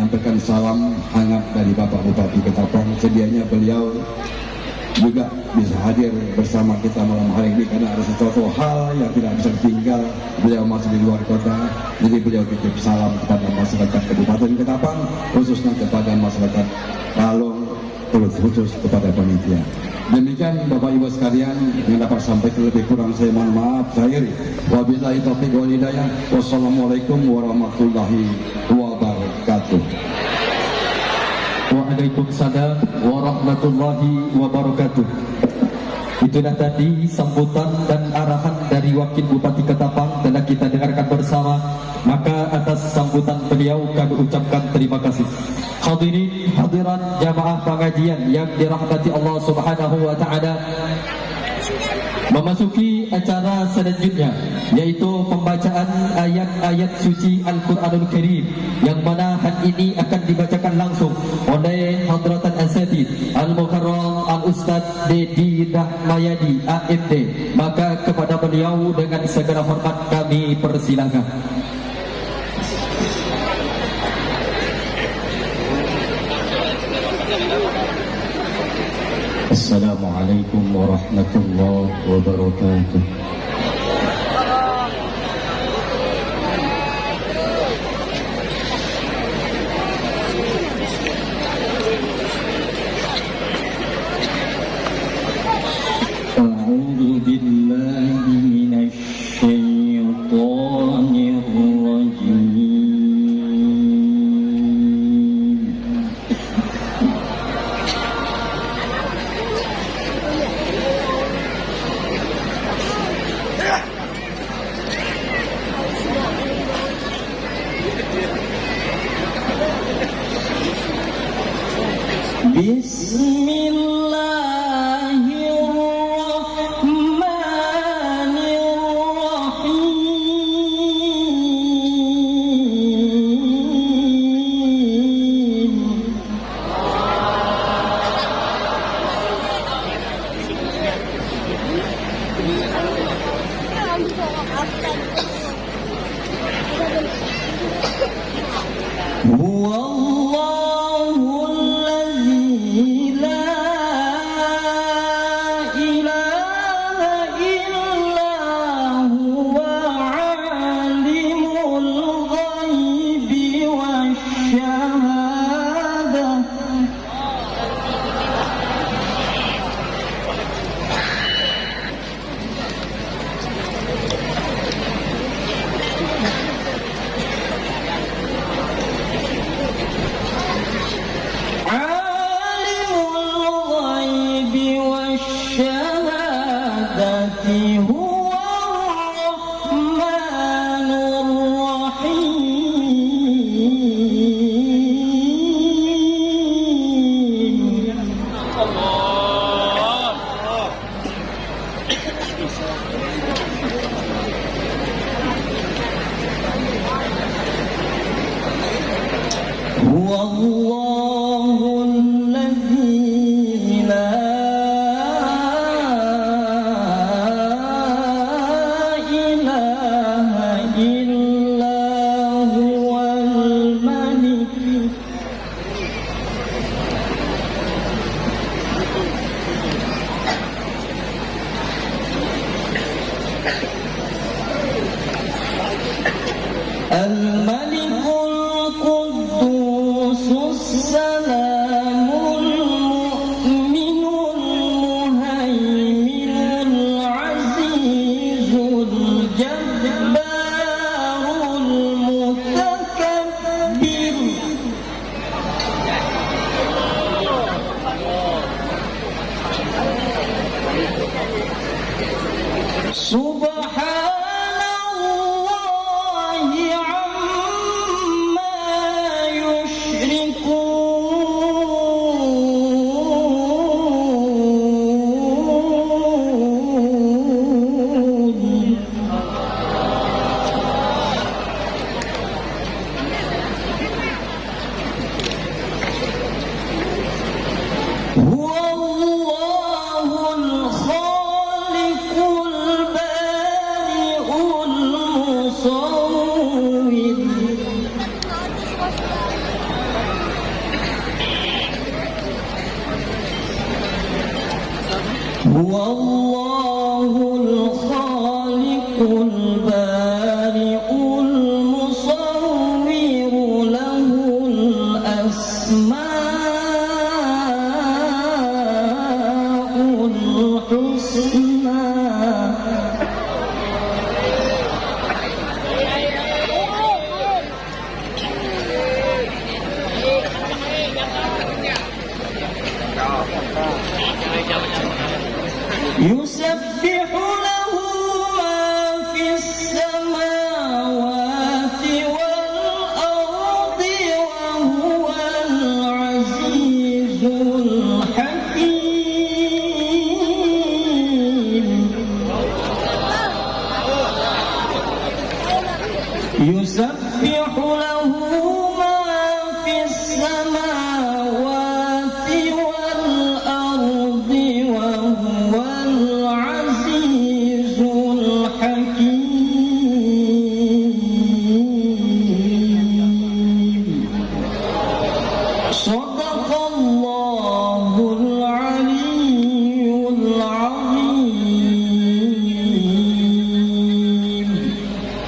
menyampaikan salam hangat dari Bapak Bupati Ketapang. Sedianya beliau juga bisa hadir bersama kita malam hari ini karena ada sesuatu hal yang tidak bisa ditinggal. Beliau masih di luar kota, jadi beliau titip salam kepada masyarakat Kabupaten Ketapang, khususnya kepada masyarakat Palung, terus khusus kepada panitia. Demikian Bapak Ibu sekalian yang dapat sampaikan, lebih kurang saya mohon maaf. Akhiri wabillahi taufiq wal hidayah. Wassalamualaikum warahmatullahi wabarakatuh. Waalaikumsalam warahmatullahi wabarakatuh. Itulah tadi sambutan dan arahan dari Wakil Bupati Ketapang telah kita dengarkan bersama. Maka atas sambutan beliau kami ucapkan terima kasih. Hadirin hadirat jamaah pengajian yang dirahmati Allah Subhanahu wa taala, memasuki acara selanjutnya, yaitu pembacaan ayat-ayat suci Al-Quranul Karim, yang mana hari ini akan dibacakan langsung oleh Hadratan Asatid Al-Mukarram Al-Ustaz Dedi Rahmayadi AFD. Maka kepada beliau dengan segala hormat kami persilakan. Assalamualaikum warahmatullahi wabarakatuh. A'udzu billahi minasy syaithanir rajim. Subhanallahi amma yushrikun. Wallahul khaliqul bari'ul musawwiru lahul asma'ul husna. يسبح له ما في السماوات والأرض وهو العزيز الحكيم. يسبح له ما في السماوات والأرض وهو العزيز الحكيم. صدق الله العلي العظيم.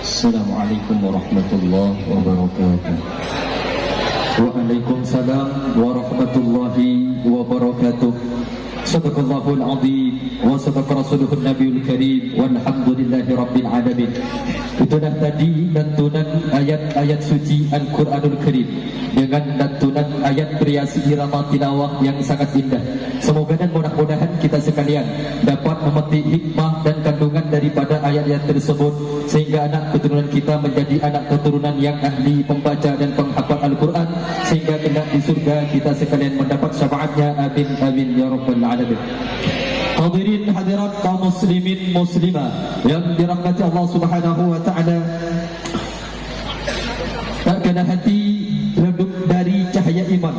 السلام عليكم ورحمة الله وبركاته. Waalaikumsalam warahmatullahi wabarakatuh. Sadaqallahul azim wa sadaqa rasuluhun nabiyul karim walhamdulillahi rabbil alamin. Itulah tadi lantunan ayat-ayat suci Al-Quranul Karim dengan lantunan ayat beriasi irama tilawah yang sangat indah. Semoga dan mudah-mudahan kita sekalian dapat memetik hikmah dan kandungan daripada ayat-ayat tersebut, sehingga anak keturunan kita menjadi anak keturunan yang ahli membaca dan penghafal Al-Quran, sehingga kelak di surga kita sekalian mendapat syafaatnya. Amin amin ya rabbal alamin. Hadirin hadirat kaum muslimin muslimah yang dirahmati Allah Subhanahu wa taala. Tak kena hati redup dari cahaya iman,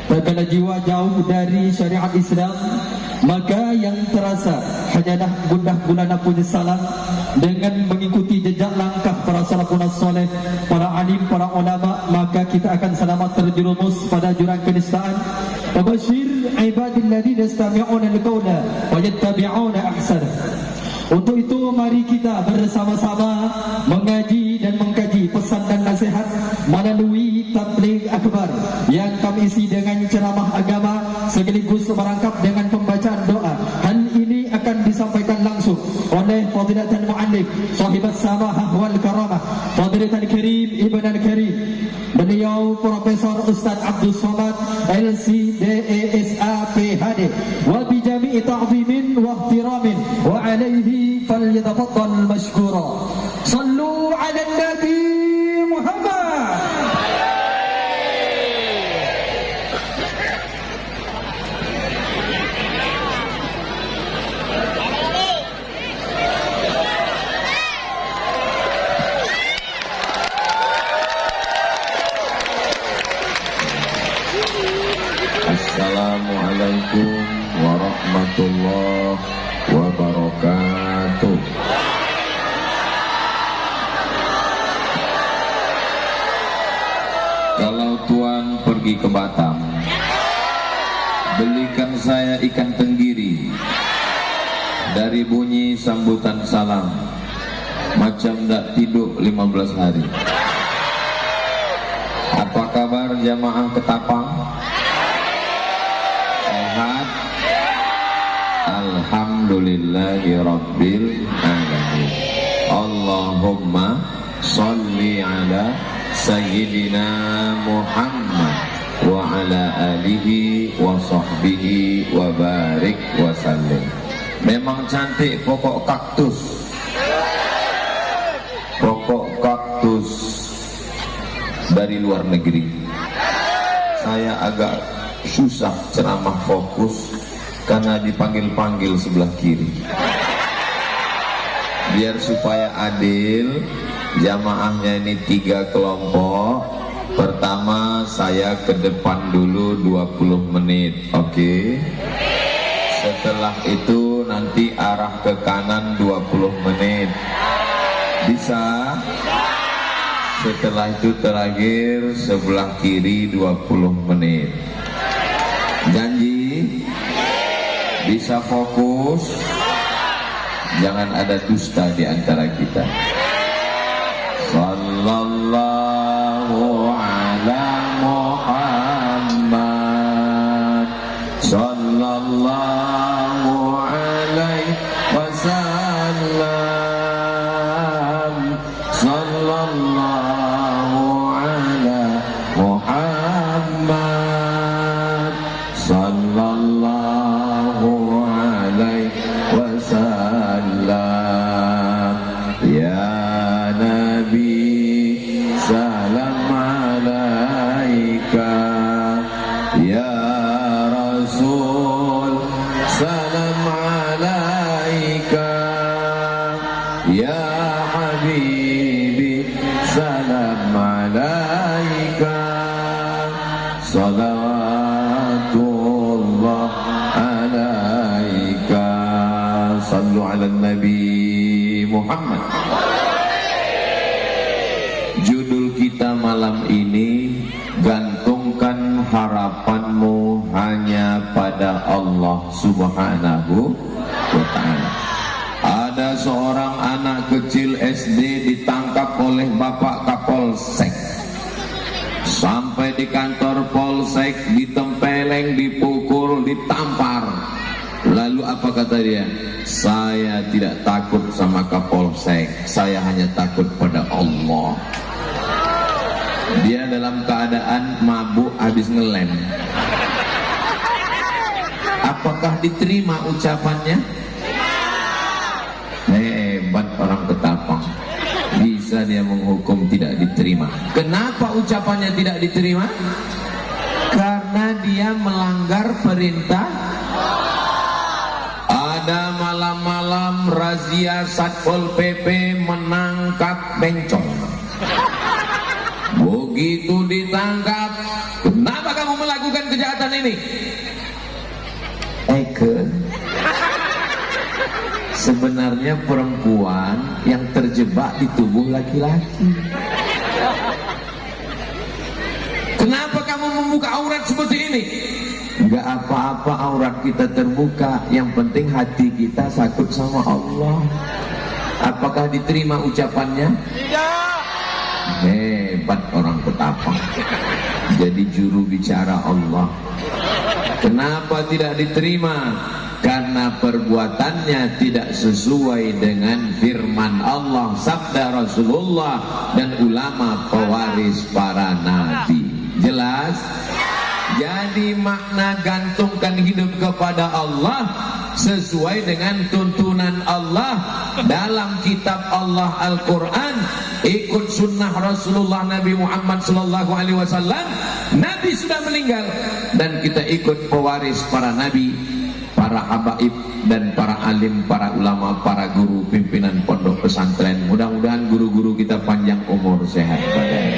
tak kena jiwa jauh dari syariat Islam, maka yang terasa hanyalah gundah gulana penyesalan dengan mengikuti jejak langkah para salafun saleh, para alim, para ulama, maka kita akan selamat terjerumus pada jurang kenistaan. Wabashir ibadilladzina yastami'una al-qawla wa yattabi'una ahsana. Untuk itu mari kita bersama-sama mengaji dan mengkaji pesan dan nasihat melalui tabligh akbar yang kami isi dengan ceramah agama sekaligus merangkap dengan pembacaan doa. Hal ini akan disampaikan langsung oleh Fadilatul Muallim Sahibat Samahah wal Karamah Fadilatul Karim Ibn Al-Karim. Beliau Profesor Ustaz Abdul Somad LCDESA PhD wa bi jami'i ta'zimin wa ihtiramin wa alaihi falyatafaddal mashkura. Sallu 'ala Nabi Muhammad. Assalamualaikum warahmatullahi wabarakatuh. Kalau Tuan pergi ke Batam, belikan saya ikan tenggiri. Dari bunyi sambutan salam, macam tak tidur 15 hari. Apa kabar jamaah Ketapang? Sehat? Alhamdulillahi rabbil alamin. Allahumma salli ala Sayyidina Muhammad wa ala alihi wa sahbihi wa barik wa sallim. Memang cantik pokok kaktus. Pokok kaktus dari luar negeri. Saya agak susah ceramah fokus karena dipanggil-panggil sebelah kiri. Biar supaya adil, jamaahnya ini 3 kelompok. Pertama saya ke depan dulu 20 menit, oke? Setelah itu nanti arah ke kanan 20 menit. Bisa? Setelah itu terakhir sebelah kiri 20 menit. Janji? Bisa fokus? Jangan ada dusta di antara kita. Sallallahu ala Muhammad, sallallahu alaihi wasallam, sallallahu ala Muhammad, sallallahu alaihi wasallam. Ya Nabi salam alaika, ya Rasul salam alaika, ya Habibi salam alaika, salawatullah alaika. Sallu ala Nabi Muhammad. Judul kita malam ini, gantungkan harapanmu hanya pada Allah Subhanahu wa ta'ala. Ada seorang anak kecil SD ditangkap oleh Bapak Kapolsek. Sampai di kantor Polsek, ditempeleng, dipukul, ditampar. Lalu apa kata dia? Saya tidak takut sama Kapolsek, saya hanya takut pada Allah. Dia dalam keadaan mabuk habis ngelem. Apakah diterima ucapannya? Hebat orang Ketapang, bisa dia menghukum tidak diterima. Kenapa ucapannya tidak diterima? Karena dia melanggar perintah. Ada malam-malam razia Satpol PP menangkap bencong. Begitu ditangkap, kenapa kamu melakukan kejahatan ini? Sebenarnya perempuan yang terjebak di tubuh laki-laki. Kenapa kamu membuka aurat seperti ini? Enggak apa-apa aurat kita terbuka, yang penting hati kita takut sama Allah. Apakah diterima ucapannya? Tidak. Hebat orang Ketapang, jadi juru bicara Allah. Kenapa tidak diterima? Karena perbuatannya tidak sesuai dengan firman Allah, sabda Rasulullah, dan ulama pewaris para nabi. Jelas? Jadi makna gantungkan hidup kepada Allah sesuai dengan tuntunan Allah dalam kitab Allah Al-Quran, ikut sunnah Rasulullah Nabi Muhammad SAW. Nabi sudah meninggal dan kita ikut pewaris para nabi, para habaib dan para alim, para ulama, para guru, pimpinan pondok pesantren. Mudah-mudahan guru-guru kita panjang umur, sehat badan.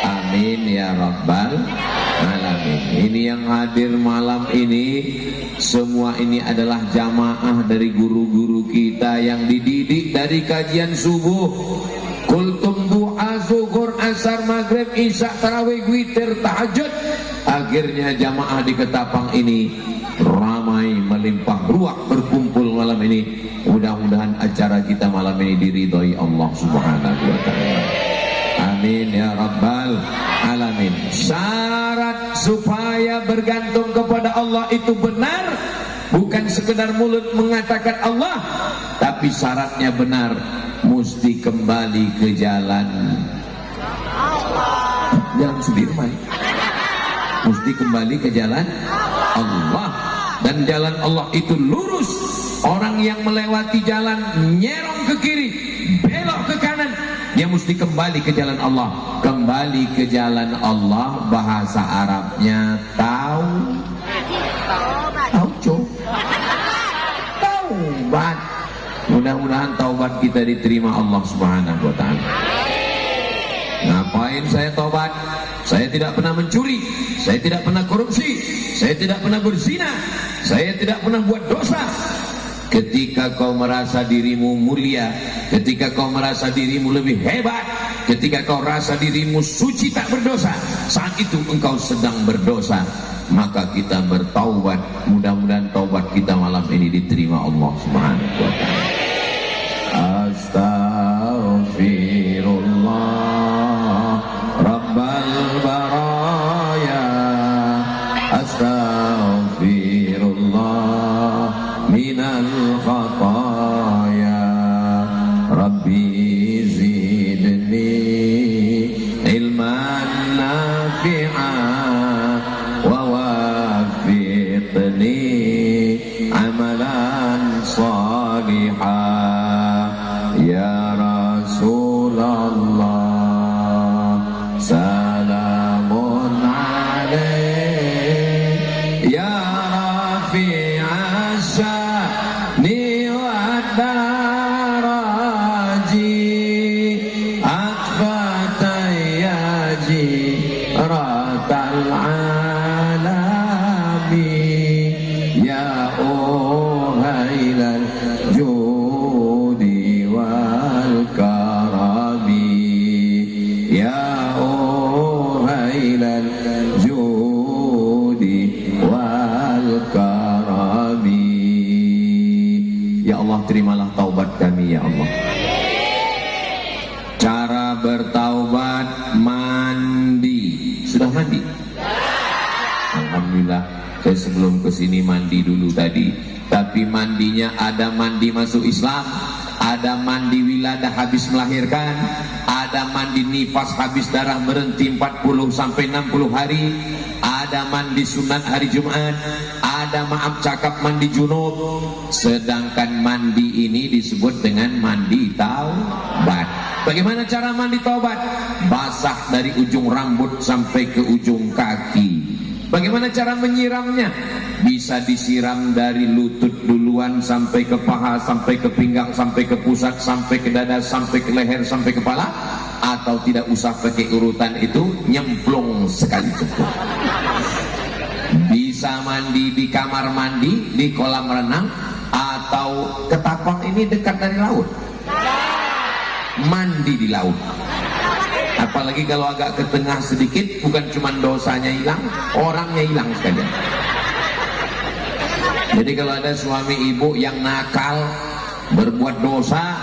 Amin ya rabbal alamin. Ini yang hadir malam ini, semua ini adalah jamaah dari guru-guru kita yang dididik dari kajian subuh, kultum, du'a, zuhur, asar, maghrib, isya, tarawih, witir, tahajud. Akhirnya jamaah di Ketapang ini ramai, melimpah ruah berkumpul malam ini. Mudah-mudahan acara kita malam ini diridhoi Allah Subhanahu wa ta'ala. Amin ya rabbal alamin. Syarat supaya bergantung kepada Allah itu benar, bukan sekedar mulut mengatakan Allah, tapi syaratnya benar, mesti kembali ke jalan Sudirman. Mesti kembali ke jalan Allah, dan jalan Allah itu lurus. Orang yang melewati jalan nyerong ke kiri, belok ke kanan, dia mesti kembali ke jalan Allah. Kembali ke jalan Allah, bahasa Arabnya taubat. Mudah-mudahan taubat kita diterima Allah Subhanahu wa ta'ala. Ngapain saya taubat? Saya tidak pernah mencuri, saya tidak pernah korupsi, saya tidak pernah berzina, saya tidak pernah buat dosa. ketika kau merasa dirimu mulia, ketika kau merasa dirimu lebih hebat, ketika kau rasa dirimu suci tak berdosa, saat itu engkau sedang berdosa. Maka kita bertaubat, mudah-mudahan taubat kita malam ini diterima Allah Subhanahu wa taala. Astaghfirullah Rabbal baraya, astaghfirullah minal khataya, Rabbi zidni ilman nafi'an wa wafiqni amalan salihah, ya Rasulullah salamun alaik, ya rafi'as sya'ni wa daraji, akfatayaji ratal alami, ya uhailal judi wal karami, ya uhailal judi wal karami. Ya Allah, terimalah taubat kami ya Allah. Cara bertaubat mandi. Sudah mandi? Alhamdulillah, saya sebelum kesini mandi dulu tadi. Tapi mandinya ada mandi masuk Islam, ada mandi wiladah habis melahirkan, ada mandi nifas habis darah berhenti 40 sampai 60 hari, ada mandi sunat hari Jumat, ada maaf cakap mandi junub. Sedangkan mandi ini disebut dengan mandi taubat. Bagaimana cara mandi taubat? Basah dari ujung rambut sampai ke ujung kaki. Bagaimana cara menyiramnya? Bisa disiram dari lutut duluan sampai ke paha, sampai ke pinggang, sampai ke pusat, sampai ke dada, sampai ke leher, sampai kepala. Atau tidak usah pakai urutan itu, nyemplung sekali cukup. Bisa mandi di kamar mandi, di kolam renang, atau Ketapang ini dekat dari laut. Mandi di laut. Apalagi kalau agak ke tengah sedikit, bukan cuma dosanya hilang, orangnya hilang sekalian. Jadi kalau ada suami ibu yang nakal, berbuat dosa,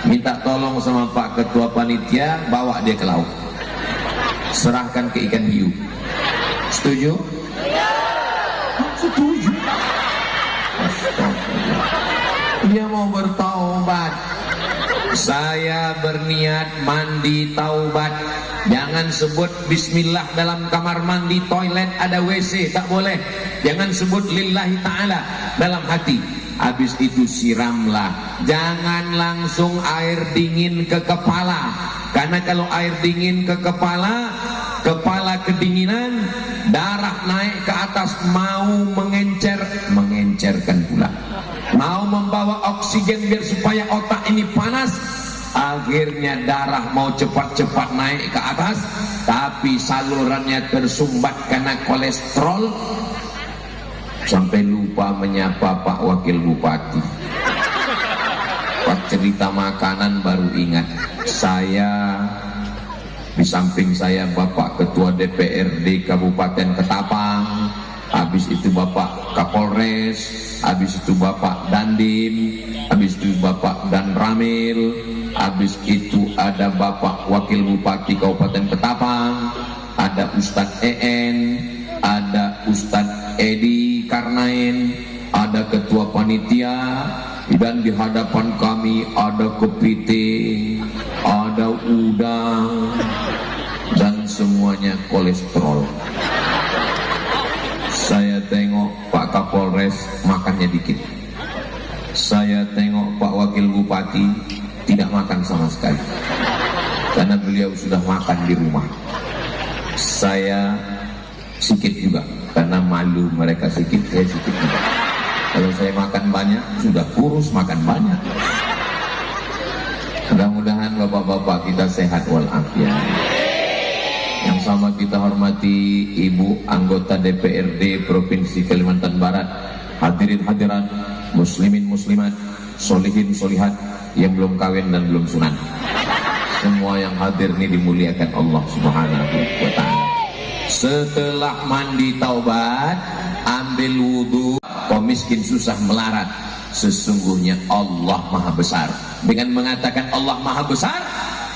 minta tolong sama Pak Ketua Panitia, bawa dia ke laut, serahkan ke ikan hiu. Setuju? Setuju. Dia mau bertaubat. Saya berniat mandi taubat. Jangan sebut bismillah dalam kamar mandi, toilet ada WC, tak boleh. Jangan sebut lillahi ta'ala dalam hati. Habis itu siramlah. Jangan langsung air dingin ke kepala. Karena kalau air dingin ke kepala, kepala kedinginan, darah naik ke atas, mau mengencerkan pula. Mau membawa oksigen biar supaya otak ini panas, akhirnya darah mau cepat-cepat naik ke atas, tapi salurannya tersumbat karena kolesterol, sampai lupa menyapa Pak Wakil Bupati. Pas cerita makanan baru ingat, saya di samping saya Bapak Ketua DPRD Kabupaten Ketapang, habis itu Bapak Kapolres, habis itu Bapak Dandim, habis itu Bapak Dan Ramil, habis itu ada Bapak Wakil Bupati Kabupaten Ketapang, ada Ustadz EN, ada Ustadz Edi Karnain, ada Ketua Panitia, dan di hadapan kami ada kepiting, ada udang, dan semuanya kolesterol. Saya tengok Pak Kapolres makannya dikit, saya tengok Pak Wakil Bupati tidak makan sama sekali, karena beliau sudah makan di rumah. Saya sikit juga, karena malu mereka sikit, saya sikit juga. Kalau saya makan banyak, sudah kurus makan banyak. Mudah-mudahan bapak-bapak kita sehat walafiat. Yang sama kita hormati Ibu anggota DPRD Provinsi Kalimantan Barat, hadirin hadirat muslimin muslimat, solihin solihat yang belum kawin dan belum sunat. Semua yang hadir ini dimuliakan Allah Subhanahu wa ta'ala. Setelah mandi taubat, ambil wudhu. Kau miskin susah melarat, sesungguhnya Allah maha besar. Dengan mengatakan Allah maha besar,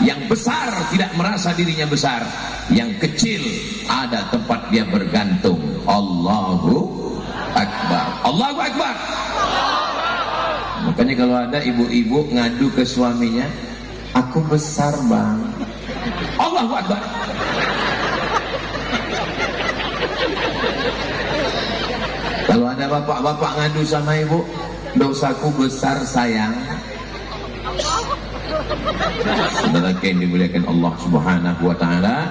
yang besar tidak merasa dirinya besar, yang kecil ada tempat dia bergantung. Allahu Akbar, Allahu Akbar. Makanya kalau ada ibu-ibu ngadu ke suaminya, aku besar bang, Allahu Akbar. Kalau ada bapak-bapak ngadu sama ibu, dosaku besar sayang. Saudara yang dimuliakan Allah Subhanahu wa ta'ala,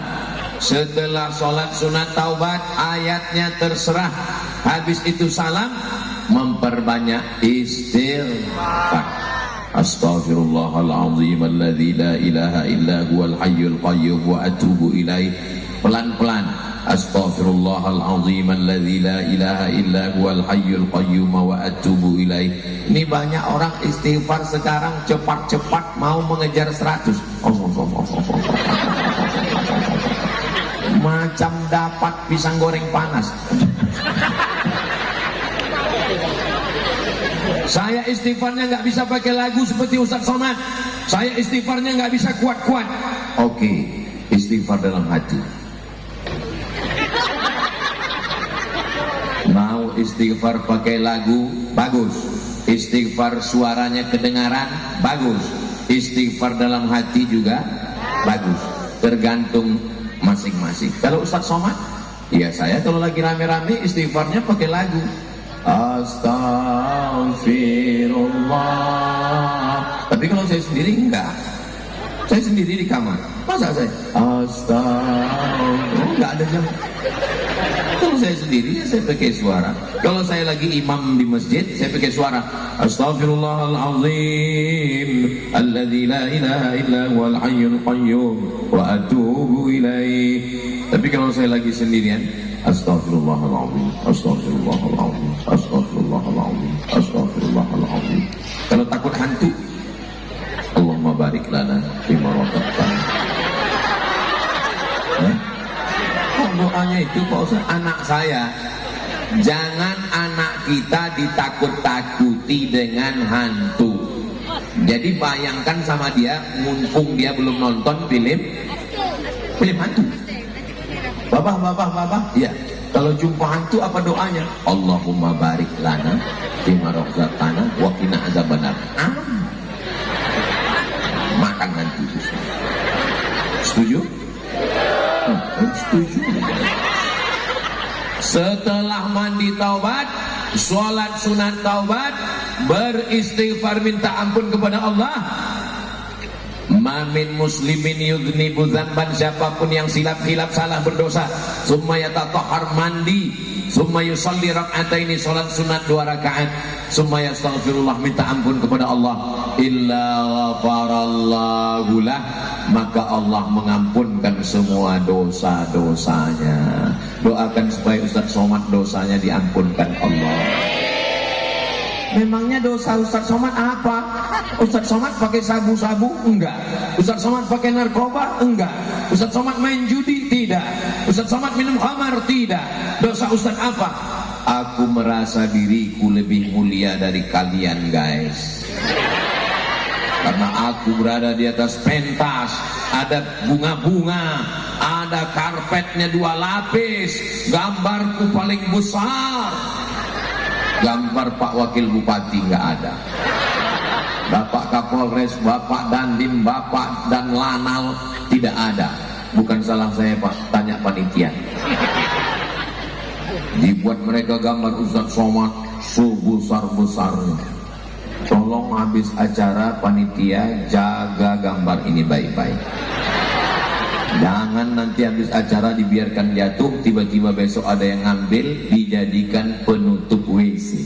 setelah sholat sunat taubat, ayatnya terserah. Habis itu salam, memperbanyak istighfar. Astaghfirullahaladzim alladzi la ilaha illa huwal hayyul qayyum wa atubu ilaih. Pelan-pelan. Astaghfirullahaladzim alladzi la ilaha illa huwal hayyul qayyum wa atubu ilaih. Ini banyak orang istighfar sekarang cepat-cepat mau mengejar 100. Macam dapat pisang goreng panas. Saya istighfarnya nggak bisa pakai lagu seperti Ustaz Somad. Saya istighfarnya nggak bisa kuat-kuat. Oke, istighfar dalam hati. Mau istighfar pakai lagu, bagus. Istighfar suaranya kedengaran, bagus. Istighfar dalam hati juga bagus. Tergantung masing-masing. Kalau Ustaz Somad, ya saya kalau lagi rame-rame istighfarnya pakai lagu. Astaghfirullah. Tapi kalau saya sendiri enggak. Saya sendiri di kamar. Masa saya astaghfirullah, enggak ada jam. Kalau saya sendiri ya saya pakai suara. Kalau saya lagi imam di masjid, saya pakai suara. Astaghfirullahalazim alladzi la ilaha illa huwal hayyul qayyum wa atubu ilaih. Tapi kalau saya lagi sendirian, astaghfirullahalazim, astaghfirullahalazim, astaghfirullahalazim, astaghfirullahalazim. Kalau takut hantu, Allahumma barik lana fima razaqtana. Doanya itu Pak Ustaz, anak saya, jangan anak kita ditakut-takuti dengan hantu. Jadi bayangkan sama dia, mumpung dia belum nonton film hantu. Babah, ya. Kalau jumpa hantu apa doanya? Allahumma barik lana fima razaqtana wa qina azabannar. Makan hantu. Setuju? Setuju. Setelah mandi taubat, sholat sunat taubat, beristighfar minta ampun kepada Allah. Mamin muslimin yudhnibu dzanban, siapapun yang silap-silap salah berdosa, summa yatatahhar mandi, summa yusalli rak'ataini, sholat sunat 2 rakaat, summa yastaghfirullah, minta ampun kepada Allah, illa ghafarallahu lah, maka Allah mengampunkan semua dosa-dosanya. Doakan supaya Ustaz Somad dosanya diampunkan Allah. Memangnya dosa Ustaz Somad apa? Ustaz Somad pakai sabu-sabu? Enggak. Ustaz Somad pakai narkoba? Enggak. Ustaz Somad main judi? Tidak. Ustaz Somad minum khamar? Tidak. Dosa Ustaz apa? Aku merasa diriku lebih mulia dari kalian guys, karena aku berada di atas pentas, ada bunga-bunga, ada karpetnya 2 lapis, gambarku paling besar. Gambar Pak Wakil Bupati nggak ada, Bapak Kapolres, Bapak Dandim, Bapak dan Lanal tidak ada. Bukan salah saya Pak, tanya panitia. Dibuat mereka gambar Ustaz Somad sebesar-besarnya. Tolong habis acara panitia jaga gambar ini baik-baik. Jangan nanti habis acara dibiarkan jatuh, tiba-tiba besok ada yang ngambil, dijadikan penutup WC.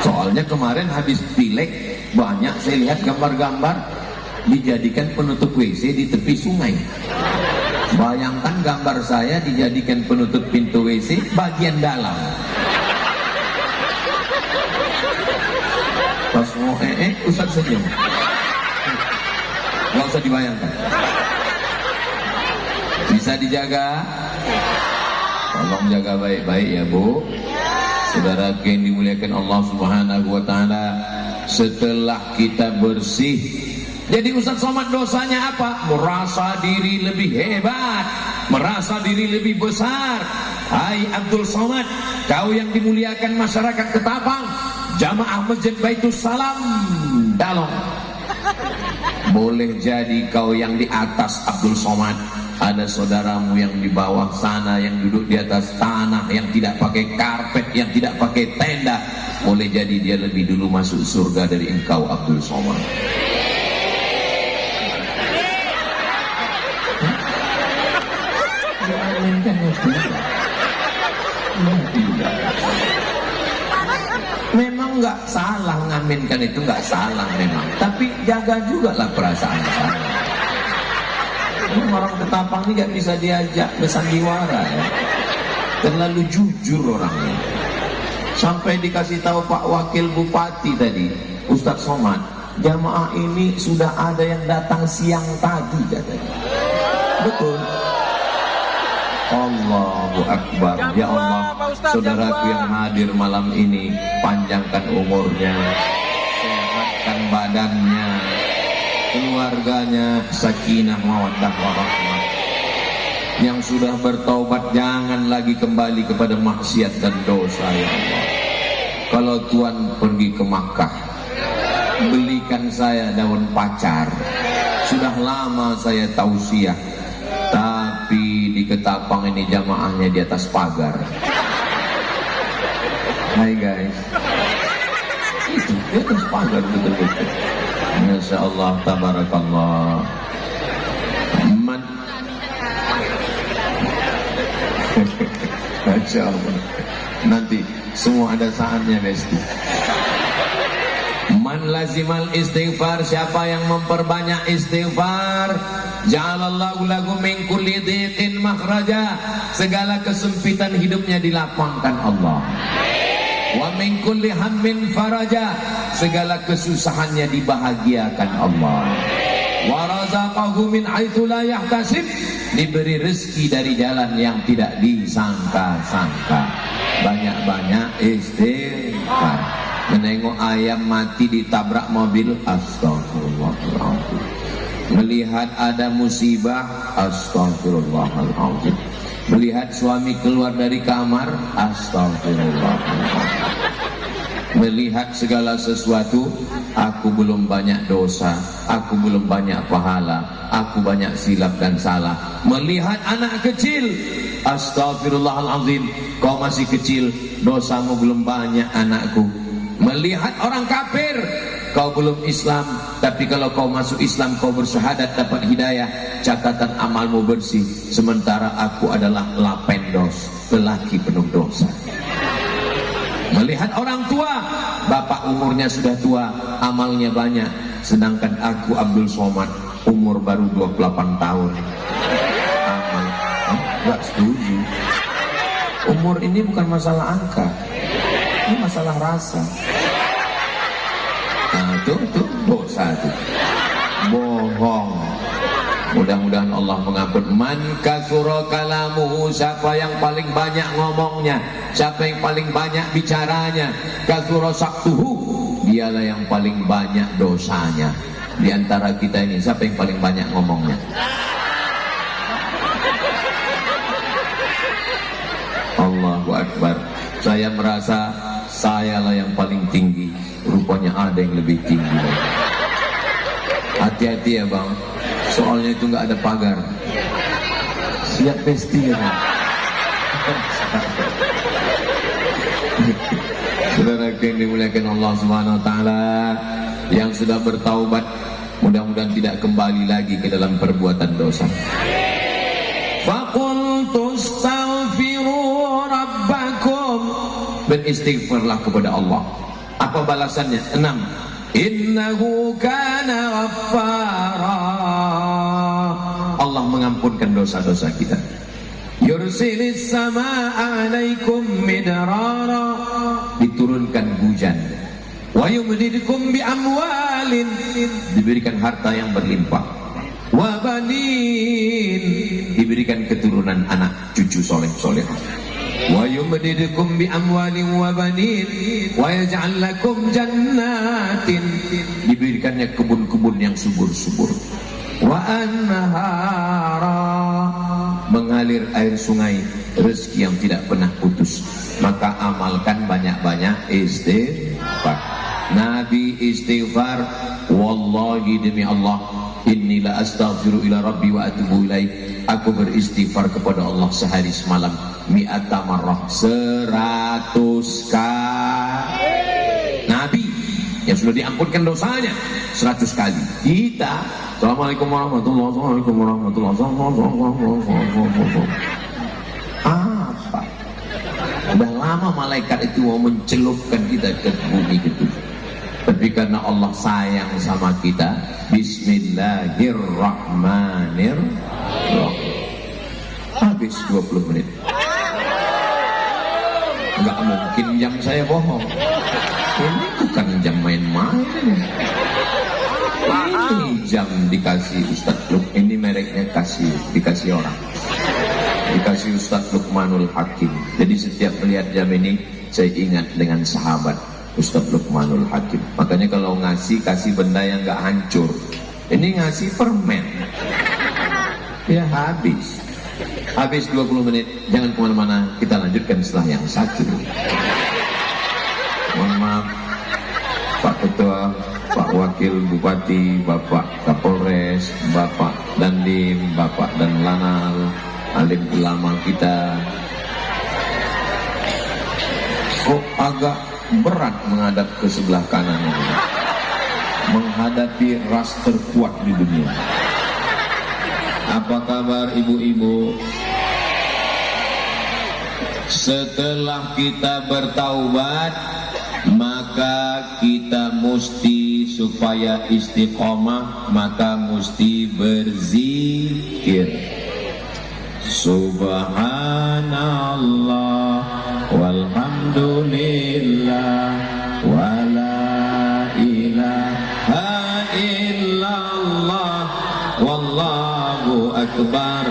Soalnya kemarin habis pileg banyak saya lihat gambar-gambar dijadikan penutup WC di tepi sungai. Bayangkan gambar saya dijadikan penutup pintu WC bagian dalam. Pas mau Ustaz senyum. Gak usah dibayangkan. Bisa dijaga. Tolong jaga baik-baik ya Bu. Saudara yang dimuliakan Allah Subhanahu wa taala, setelah kita bersih, jadi Ustaz Somad dosanya apa? Merasa diri lebih hebat, merasa diri lebih besar. Hai Abdul Somad, kau yang dimuliakan masyarakat Ketapang, jamaah Masjid Baitus Salam Dalong. Boleh jadi kau yang di atas Abdul Somad, ada saudaramu yang di bawah sana, yang duduk di atas tanah, yang tidak pakai karpet, yang tidak pakai tenda. Boleh jadi dia lebih dulu masuk surga dari engkau Abdul Somad. Memang nggak salah ngaminkan itu, nggak salah memang, tapi jaga juga lah perasaan saya. Orang Ketapang ini nggak bisa diajak bersandiwara ya. Terlalu jujur orangnya. Sampai dikasih tahu Pak Wakil Bupati tadi, Ustadz Somad, jamaah ini sudah ada yang datang siang tadi katanya. Betul. Allahu Akbar. Ya Allah, saudaraku yang hadir malam ini, panjangkan umurnya, sehatkan badannya, keluarganya, sakinah mawaddah warahmah. Yang sudah bertaubat jangan lagi kembali kepada maksiat dan dosa ya Allah. Kalau Tuhan pergi ke Makkah, belikan saya daun pacar. Sudah lama saya tausiah, tapi di Ketapang ini jamaahnya di atas pagar. Hai guys, itu di atas pagar betul-betul. Masya Allah, tabarakallah. Masya Allah. Nanti semua ada saatnya besti. Man lazimal istighfar, siapa yang memperbanyak istighfar, ja'alallahu lahu min kulli dhiqin makhraja, segala kesempitan hidupnya dilapangkan Allah. Wa min kulli hammin faraja, segala kesusahannya dibahagiakan Allah. Wa razaqahu min haitsu la yahtasib, diberi rezeki dari jalan yang tidak disangka-sangka. Banyak-banyak istighfar. Menengok ayam mati ditabrak mobil, astagfirullahaladzim. Melihat ada musibah, astagfirullahaladzim. Melihat suami keluar dari kamar, astagfirullahaladzim. Melihat segala sesuatu, aku belum banyak dosa, aku belum banyak pahala, aku banyak silap dan salah. Melihat anak kecil, astagfirullahaladzim, kau masih kecil, dosamu belum banyak anakku. Melihat orang kafir, kau belum Islam, tapi kalau kau masuk Islam, kau bersyahadat dapat hidayah, catatan amalmu bersih. Sementara aku adalah lapendos, lelaki penuh dosa. Melihat orang tua, bapak umurnya sudah tua, amalnya banyak, sedangkan aku Abdul Somad umur baru 28 tahun. Amal, enggak setuju. Umur ini bukan masalah angka, ini masalah rasa. Nah, tuh dosa tuh, bohong. Mudah-mudahan Allah mengampun. Man kasura kalamuhu, siapa yang paling banyak ngomongnya, siapa yang paling banyak bicaranya, kasura saktuhu, dialah yang paling banyak dosanya. Di antara kita ini siapa yang paling banyak ngomongnya? Allahu Akbar. Saya merasa sayalah yang paling tinggi, rupanya ada yang lebih tinggi. Hati-hati ya bang, soalnya itu nggak ada pagar. Siap pesti ya. Saudara yang dimuliakan Allah Subhanahu Wa Taala, yang sudah bertaubat, mudah-mudahan tidak kembali lagi ke dalam perbuatan dosa. Faqultu astaghfiru rabbakum, beristighfarlah kepada Allah. Apa balasannya? 6. Innahu kana ghaffara, Allah mengampunkan dosa-dosa kita. Yursilis samaa'a 'alaikum midrara, diturunkan hujan. Wa yumdidukum bi amwalin, diberikan harta yang berlimpah. Wa banin, diberikan keturunan anak cucu soleh-soleh. Wa yumdidukum bi amwalin wa banin wa yaj'al lakum jannatin, diberikannya kebun-kebun yang subur-subur. Wa anhara, mengalir air sungai, rezeki yang tidak pernah putus. Maka amalkan banyak-banyak istighfar. Nabi istighfar, wallahi demi Allah, inni la astaghfiru ila rabbi wa atubu ilaih, aku beristighfar kepada Allah sehari semalam mi'ata marrah, 100 kali. Nabi yang sudah diampunkan dosanya 100 kali. Kita, assalamualaikum warahmatullahi wabarakatuh. Apa? Udah lama malaikat itu mau mencelupkan kita ke bumi gitu. Tapi karena Allah sayang sama kita, bismillahirrahmanirrahim. Habis 20 menit. Enggak mungkin jam saya bohong. Ini bukan jam main-main. Ini jam dikasih Ustaz Luk, ini mereknya dikasih orang. Dikasih Ustaz Luqmanul Hakim. Jadi setiap melihat jam ini saya ingat dengan sahabat Ustaz Luqmanul Hakim. Makanya kalau kasih benda yang enggak hancur. Ini ngasih permen. Ya habis 20 menit. Jangan kemana-mana, kita lanjutkan setelah yang satu. Mohon maaf Pak Ketua, Pak Wakil Bupati, Bapak Kapolres, Bapak Dandim, Bapak dan Lanal, alim ulama kita. Kok agak berat menghadap ke sebelah kanan ini, menghadapi ras terkuat di dunia. Apa kabar ibu-ibu? Setelah kita bertaubat, maka kita mesti, supaya istiqomah, maka mesti berzikir. Subhanallah walhamdulillah wala ilaha illallah wallahu akbar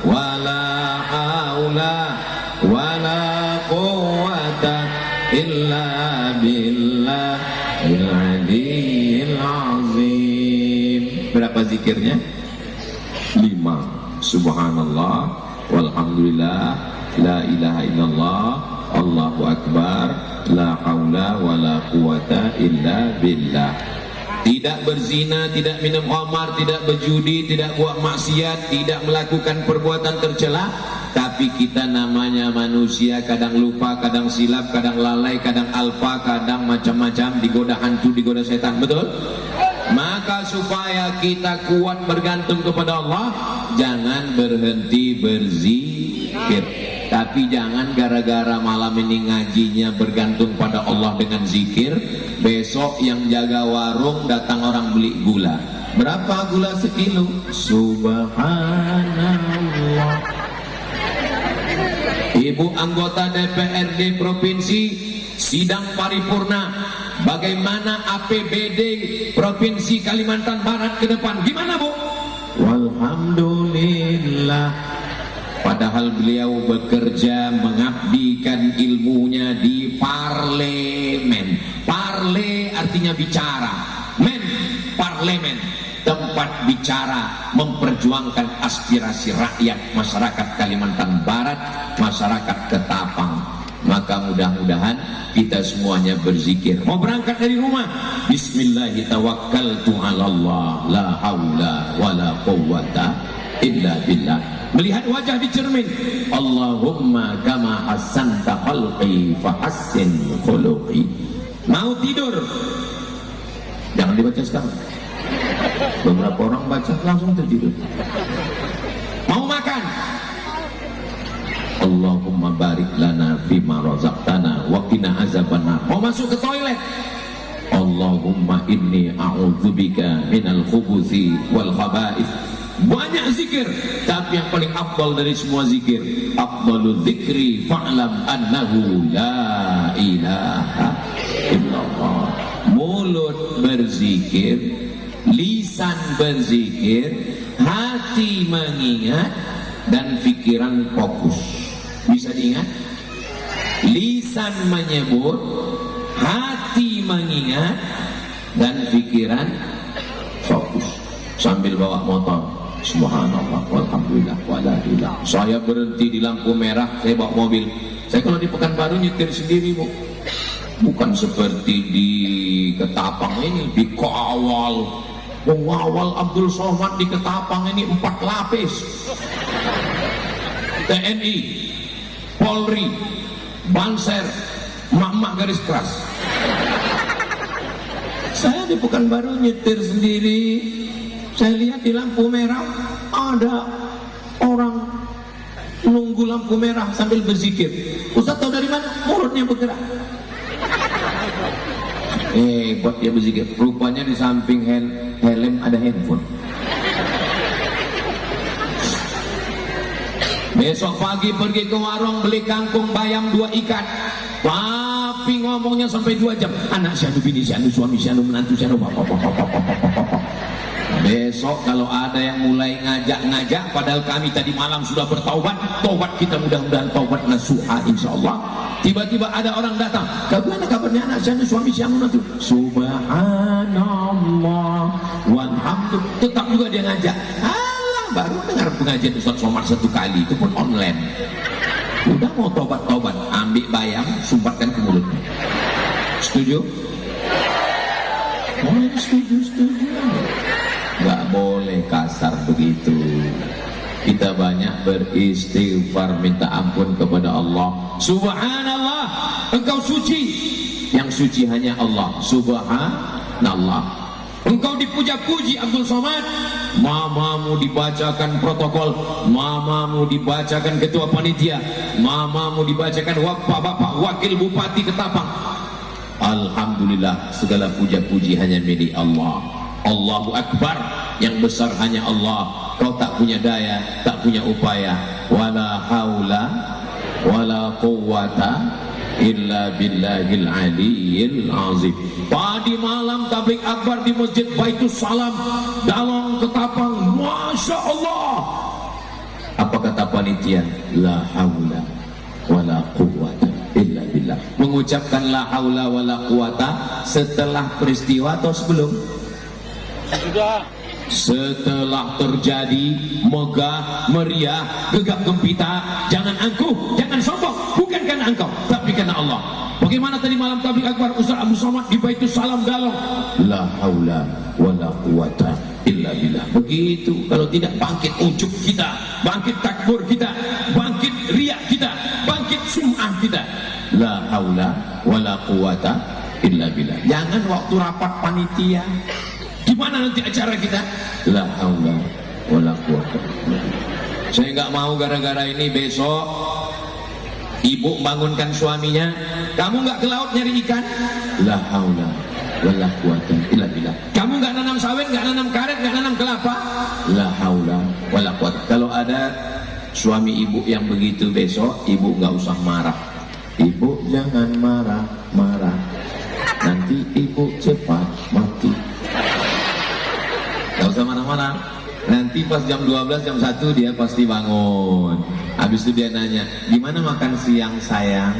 wala haula wala quwwata illa billahil aliyyil azim. Berapa zikirnya? 5. Subhanallah walhamdulillah la ilaha illallah Allahu akbar la haula wala quwata illa billah. Tidak berzina, tidak minum khamar, tidak berjudi, tidak buat maksiat, tidak melakukan perbuatan tercela. Tapi kita namanya manusia, kadang lupa, kadang silap, kadang lalai, kadang alpa, kadang macam-macam, digoda hantu, digoda setan, betul? Maka supaya kita kuat bergantung kepada Allah, jangan berhenti berzikir. Tapi jangan gara-gara malam ini ngajinya bergantung pada Allah dengan zikir, besok yang jaga warung datang orang beli gula. Berapa gula sekilo? Subhanallah. Ibu anggota DPRD Provinsi sidang paripurna, bagaimana APBD Provinsi Kalimantan Barat ke depan? Gimana Bu? Walhamdulillah. Padahal beliau bekerja mengabdikan ilmunya di parlemen. Parle artinya bicara, men parlemen, tempat bicara, memperjuangkan aspirasi rakyat masyarakat Kalimantan Barat, masyarakat Ketapang. Maka mudah-mudahan kita semuanya berzikir. Mau berangkat dari rumah, bismillahirrahmanirrahim, la haula wala quwwata illa billah. Melihat wajah di cermin, Allahumma kama hasanta khalqi fa hassin khuluqi. Mau tidur, jangan dibaca sekarang. Beberapa orang baca langsung tertidur. Mau makan, Allahumma barik lana fima razaqtana wa qina azabannar. Mau masuk ke toilet, Allahumma inni a'udzubika minal khubuthi wal khaba'ith. Banyak zikir, tapi yang paling afdal dari semua zikir, afdalu dzikri fa'lam annahu la ilaha illallah mulut berzikir, lisan berzikir, hati mengingat, dan pikiran fokus. Bisa diingat? Lisan menyebut, hati mengingat, dan pikiran fokus. Sambil bawa motor, subhanallah walhamdulillah wala ilah. Saya berhenti di lampu merah, saya bawa mobil. Saya kalau di Pekanbaru nyetir sendiri, Bu. Bukan seperti di Ketapang ini, dikawal. Mengawal Abdul Somad di Ketapang ini 4 lapis. TNI, Polri, Banser, mak-mak garis keras. Saya di Pekanbaru nyetir sendiri, saya lihat di lampu merah ada orang nunggu lampu merah sambil berzikir. Ustaz tahu dari mana? Mulutnya bergerak. Buat dia berzikir. Rupanya di samping helm ada handphone. Besok pagi pergi ke warung beli kangkung bayam 2 ikat. Tapi ngomongnya sampai 2 jam. Anak si anu, bini si anu, suami si anu, menantu si anu. Besok kalau ada yang mulai ngajak-ngajak, padahal kami tadi malam sudah bertaubat, taubat kita mudah-mudahan taubat nasuha insyaallah. Tiba-tiba ada orang datang, bagaimana kabarnya anak saya, suami saya, menantu? Subhanallah walhamdulillah. Tetap juga dia ngajak. Alah, baru dengar pengajian Ustaz Somad 1 kali, itu pun online. Udah mau taubat-taubat, ambil bayam, sumpatkan ke mulutnya. Setuju? Oh, setuju. Gak boleh kasar begitu. Kita banyak beristighfar, minta ampun kepada Allah. Subhanallah, engkau suci. Yang suci hanya Allah. Subhanallah. Engkau dipuja-puji Abdul Somad. Mamamu dibacakan protokol, mamamu dibacakan ketua panitia, mamamu dibacakan bapak wakil bupati Ketapang. Alhamdulillah, segala puja-puji hanya milik Allah. Allahu Akbar, yang besar hanya Allah. Kau tak punya daya, tak punya upaya. Wala haula wala quwwata illa billahil aliyyil azim. Tadi malam tablik akbar di Masjid Baitus Salam, Dalong, Ketapang. Masya Allah. Apa kata panitia? La haula wala quwwata illa billah. Mengucapkan la haula wala quwwata setelah peristiwa atau sebelum? Sudah. Setelah terjadi megah, meriah, gegap gempita. Jangan angkuh, jangan sombong. Bukan karena engkau, tapi karena Allah. Bagaimana tadi malam tablik akbar Ustaz Abdul Somad di Baitus Salam Dalong? La haula wala quwata illa billah. Begitu. Kalau tidak, bangkit ujub kita, bangkit takbur kita, bangkit riak kita, bangkit sum'ah kita. La haula wala quwata illa billah. Jangan waktu rapat panitia. Gimana nanti acara kita? La haula wala quwata. Saya nggak mau gara-gara ini besok ibu bangunkan suaminya, kamu nggak ke laut nyari ikan? La haula wala quwata illa billah. Kamu nggak nanam sawit, nggak nanam karet, nggak nanam kelapa? La haula wala quwata. Kalau ada suami ibu yang begitu besok, ibu nggak usah marah. Ibu jangan marah-marah, nanti ibu cepat mati. Gak usah marah-marah. Nanti pas jam 12, jam 1 dia pasti bangun. Habis itu dia nanya, gimana makan siang sayang?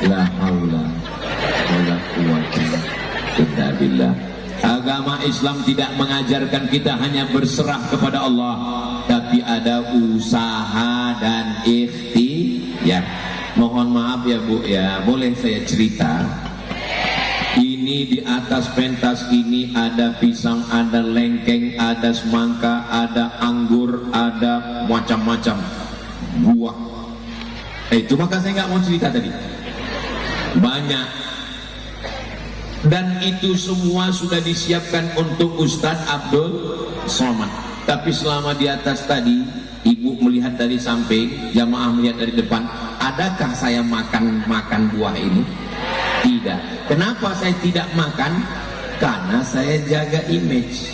La haula wala quwwata illa billah. Agama Islam tidak mengajarkan kita hanya berserah kepada Allah, tapi ada usaha dan ikhtiar. Mohon maaf ya Bu ya, boleh saya cerita? Ini di atas pentas ini ada pisang, ada lengkeng, ada semangka, ada anggur, ada macam-macam buah. Itu maka saya nggak mau cerita tadi. Banyak. Dan itu semua sudah disiapkan untuk Ustadz Abdul Somad. Tapi selama di atas tadi, ibu melihat dari samping, jamaah melihat dari depan, adakah saya makan buah ini? Tidak. Kenapa saya tidak makan? Karena saya jaga image.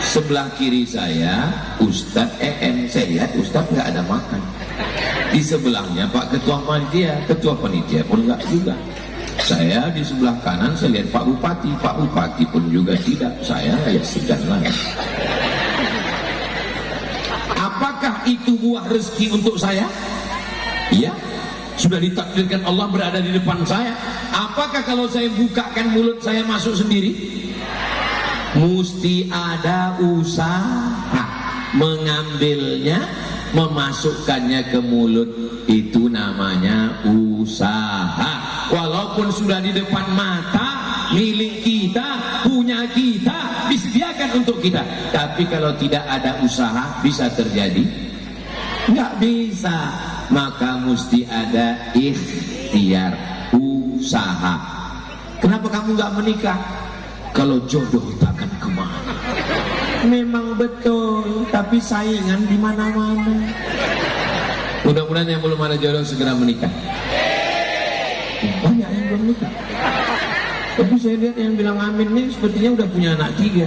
Sebelah kiri saya Ustadz EM, saya lihat Ustadz nggak ada makan. Di sebelahnya Pak Ketua Panitia pun nggak juga. Saya di sebelah kanan saya lihat Pak Bupati pun juga tidak, saya ya segan lagi. Apakah itu buah rezeki untuk saya? Iya, sudah ditakdirkan Allah berada di depan saya. Apakah kalau saya bukakan mulut saya masuk sendiri? Mesti ada usaha mengambilnya, memasukkannya ke mulut. Itu namanya usaha. Walaupun sudah di depan mata, milik kita, punya kita, disediakan untuk kita, tapi kalau tidak ada usaha bisa terjadi? Nggak bisa. Maka mesti ada ikhtiar, usaha. Kenapa kamu nggak menikah? Kalau jodoh takkan kemana. Memang betul, tapi saingan di mana-mana. Mudah-mudahan yang belum ada jodoh segera menikah. Banyak yang belum nikah. Tapi saya lihat yang bilang amin ini sepertinya udah punya anak 3.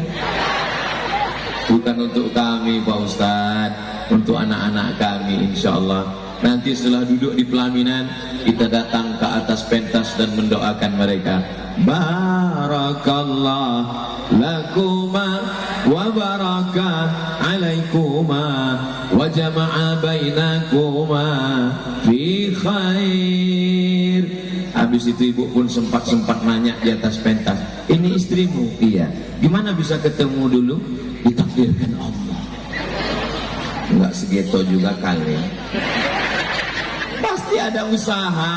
Bukan untuk kami Pak Ustadz, untuk anak-anak kami insya Allah. Nanti setelah duduk di pelaminan, kita datang ke atas pentas dan mendoakan mereka. Barakallah lakuma wa baraka alaikuma wa jama'a bainakuma fi khair. Habis itu ibu pun sempat nanya di atas pentas, ini istrimu? Iya. Gimana bisa ketemu dulu? Ditakdirkan Allah. Enggak segitu juga kali. Pasti ada usaha,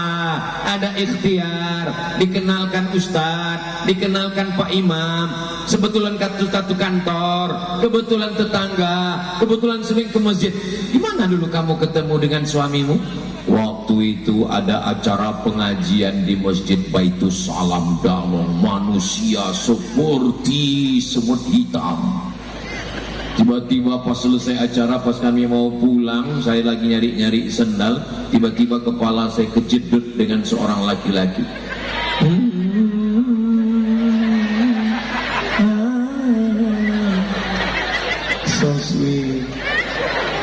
ada ikhtiar, dikenalkan ustadz, dikenalkan Pak Imam, sebetulan satu kantor, kebetulan tetangga, kebetulan sering ke masjid. Gimana dulu kamu ketemu dengan suamimu? Waktu itu ada acara pengajian di Masjid Baitus Salam Damong, manusia seperti semut hitam. Tiba-tiba pas selesai acara, pas kami mau pulang, saya lagi nyari-nyari sendal, tiba-tiba kepala saya kejedut dengan seorang laki-laki. So sweet.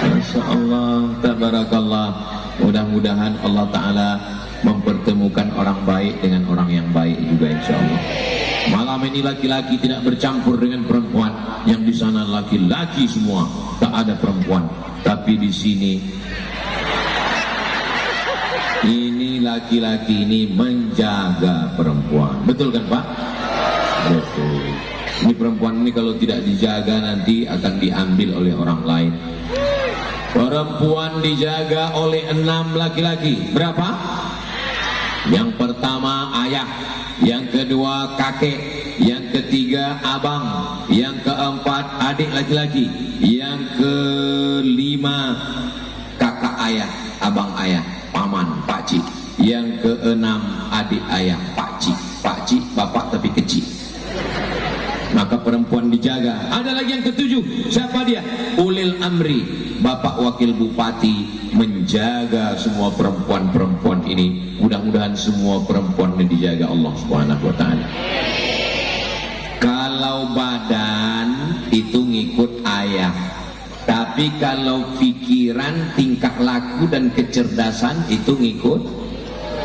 Masya Allah, tabarakallah. Mudah-mudahan Allah Ta'ala mempertemukan orang baik dengan orang yang baik juga insya Allah. Malam ini laki-laki tidak bercampur dengan perempuan, yang di sana laki-laki semua, tak ada perempuan. Tapi di sini ini laki-laki ini menjaga perempuan. Betul kan Pak? Betul. Ini perempuan ini kalau tidak dijaga nanti akan diambil oleh orang lain. Perempuan dijaga oleh 6 laki-laki. Berapa? Yang pertama ayah, yang kedua kakek, yang ketiga abang, yang keempat adik laki-laki, yang kelima kakak ayah, abang ayah, paman, pakcik, yang keenam adik ayah, pakcik, bapak tapi kecil. Maka perempuan dijaga. Ada lagi yang ketujuh, siapa dia? Ulil amri, bapak wakil bupati, menjaga semua perempuan-perempuan ini. Mudah-mudahan semua perempuan ini dijaga Allah Subhanahu wa ta'ala. Kalau badan itu ngikut ayah, tapi kalau pikiran, tingkah laku dan kecerdasan itu ngikut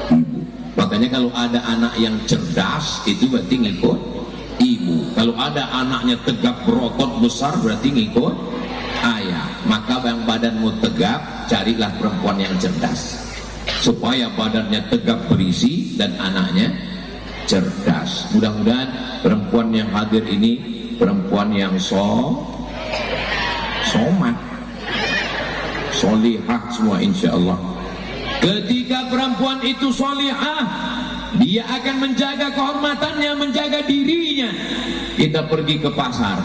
ibu. Makanya kalau ada anak yang cerdas itu berarti ngikut ibu. Kalau ada anaknya tegap berotot besar berarti ngikut ayah. Maka yang badanmu tegap, carilah perempuan yang cerdas, supaya badannya tegap berisi dan anaknya cerdas. Mudah-mudahan perempuan yang hadir ini perempuan yang somat, solihah semua insya Allah. Ketika perempuan itu solihah, dia akan menjaga kehormatannya, menjaga dirinya. Kita pergi ke pasar,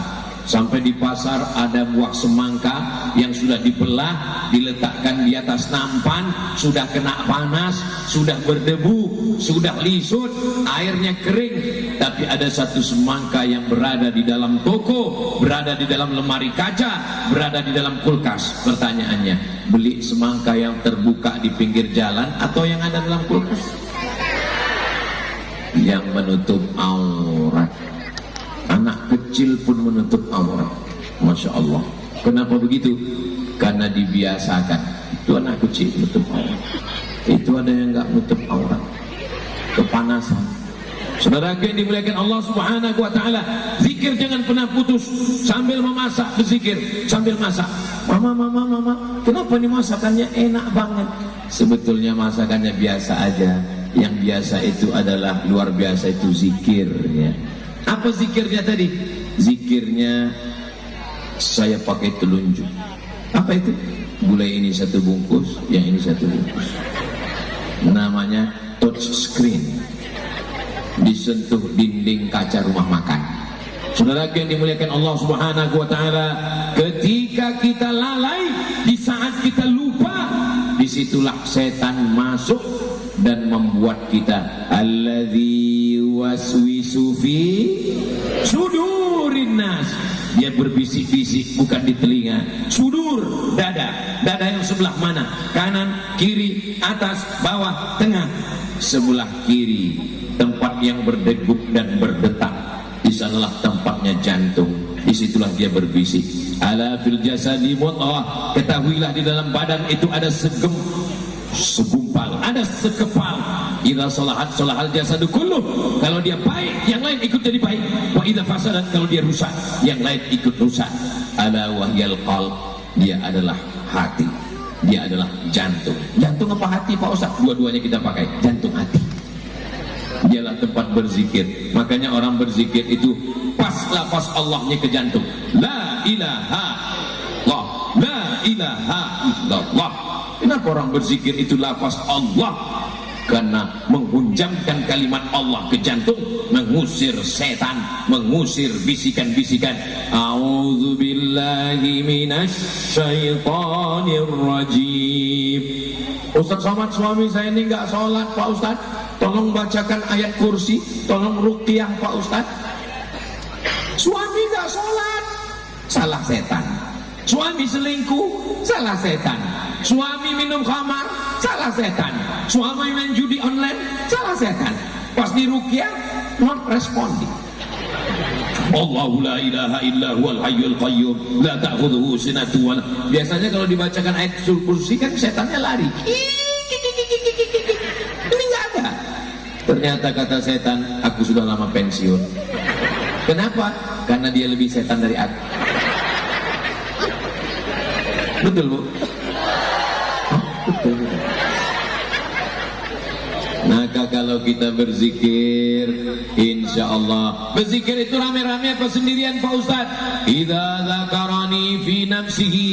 sampai di pasar ada buah semangka yang sudah dibelah, diletakkan di atas nampan, sudah kena panas, sudah berdebu, sudah lisut, airnya kering. Tapi ada satu semangka yang berada di dalam toko, berada di dalam lemari kaca, berada di dalam kulkas. Pertanyaannya, beli semangka yang terbuka di pinggir jalan atau yang ada dalam kulkas? Yang menutup aurat. Anak kecil pun menutup aurat. Masya Allah. Kenapa begitu? Karena dibiasakan. Itu anak kecil menutup aurat, itu ada yang nggak menutup aurat. Kepanasan, Saudaraku yang dimuliakan Allah Subhanahu wa taala, zikir jangan pernah putus. Sambil memasak berzikir, sambil masak. Mama, kenapa nih masakannya enak banget? Sebetulnya masakannya biasa aja. Yang biasa itu adalah luar biasa, itu zikirnya. Apa zikirnya tadi? Zikirnya saya pakai telunjuk. Apa itu? Gulai ini 1 bungkus, yang ini 1 bungkus. Namanya touch screen. Disentuh dinding kaca rumah makan. Saudara yang dimuliakan Allah Subhanahu wa taala, ketika kita lalai, di saat kita lupa, disitulah setan masuk dan membuat kita alladzi waswisu fi sudurin nas. Dia berbisik-bisik, bukan di telinga. Sudur, dada yang sebelah mana? Kanan, kiri, atas, bawah, tengah. Sebelah kiri, tempat yang berdegup dan berdetak. Di sanalah tempatnya jantung. Disitulah dia berbisik. Ala fil jasadi mudghah. Ketahuilah di dalam badan itu ada segumpal, ada sekepal. Idza salahat salahal jasadu kulluh. Kalau dia baik, yang lain ikut jadi baik. Wa idza fasadat, kalau dia rusak, yang lain ikut rusak. Ala wahyal qalb. Dia adalah hati. Dia adalah jantung. Jantung apa hati Pak Ustaz? Dua-duanya kita pakai. Jantung, hati. Dialah tempat berzikir. Makanya orang berzikir itu pas lafaz Allahnya ke jantung. La ilaha illallah, la ilaha illallah. Kenapa orang berzikir itu lafaz Allah? Karena menghunjamkan kalimat Allah ke jantung, mengusir setan, mengusir bisikan-bisikan. A'udzubillahi minasyaitonir rajim. Ustaz Somad, suami saya ini nggak sholat Pak Ustaz. Tolong bacakan ayat kursi, tolong ruqyah Pak Ustaz. Suami nggak sholat, salah setan. Suami selingkuh, salah setan. Suami minum khamar, salah setan. Suami main judi online, salah setan. Pas di ruqyah, non responding. Allahu la ilaha illa huwal hayyul qayyum la ta'khudhuhu sinatun wa la. Biasanya kalau dibacakan ayat kursi kan setannya lari. Ini enggak ada. Ternyata kata setan, aku sudah lama pensiun. Kenapa? Karena dia lebih setan dari aku. Betul, Bu? Betul. Maka kalau kita berzikir, insya Allah, berzikir itu rame-rame apa sendirian Pak Ustaz? Idza dzakarani fi nafsihi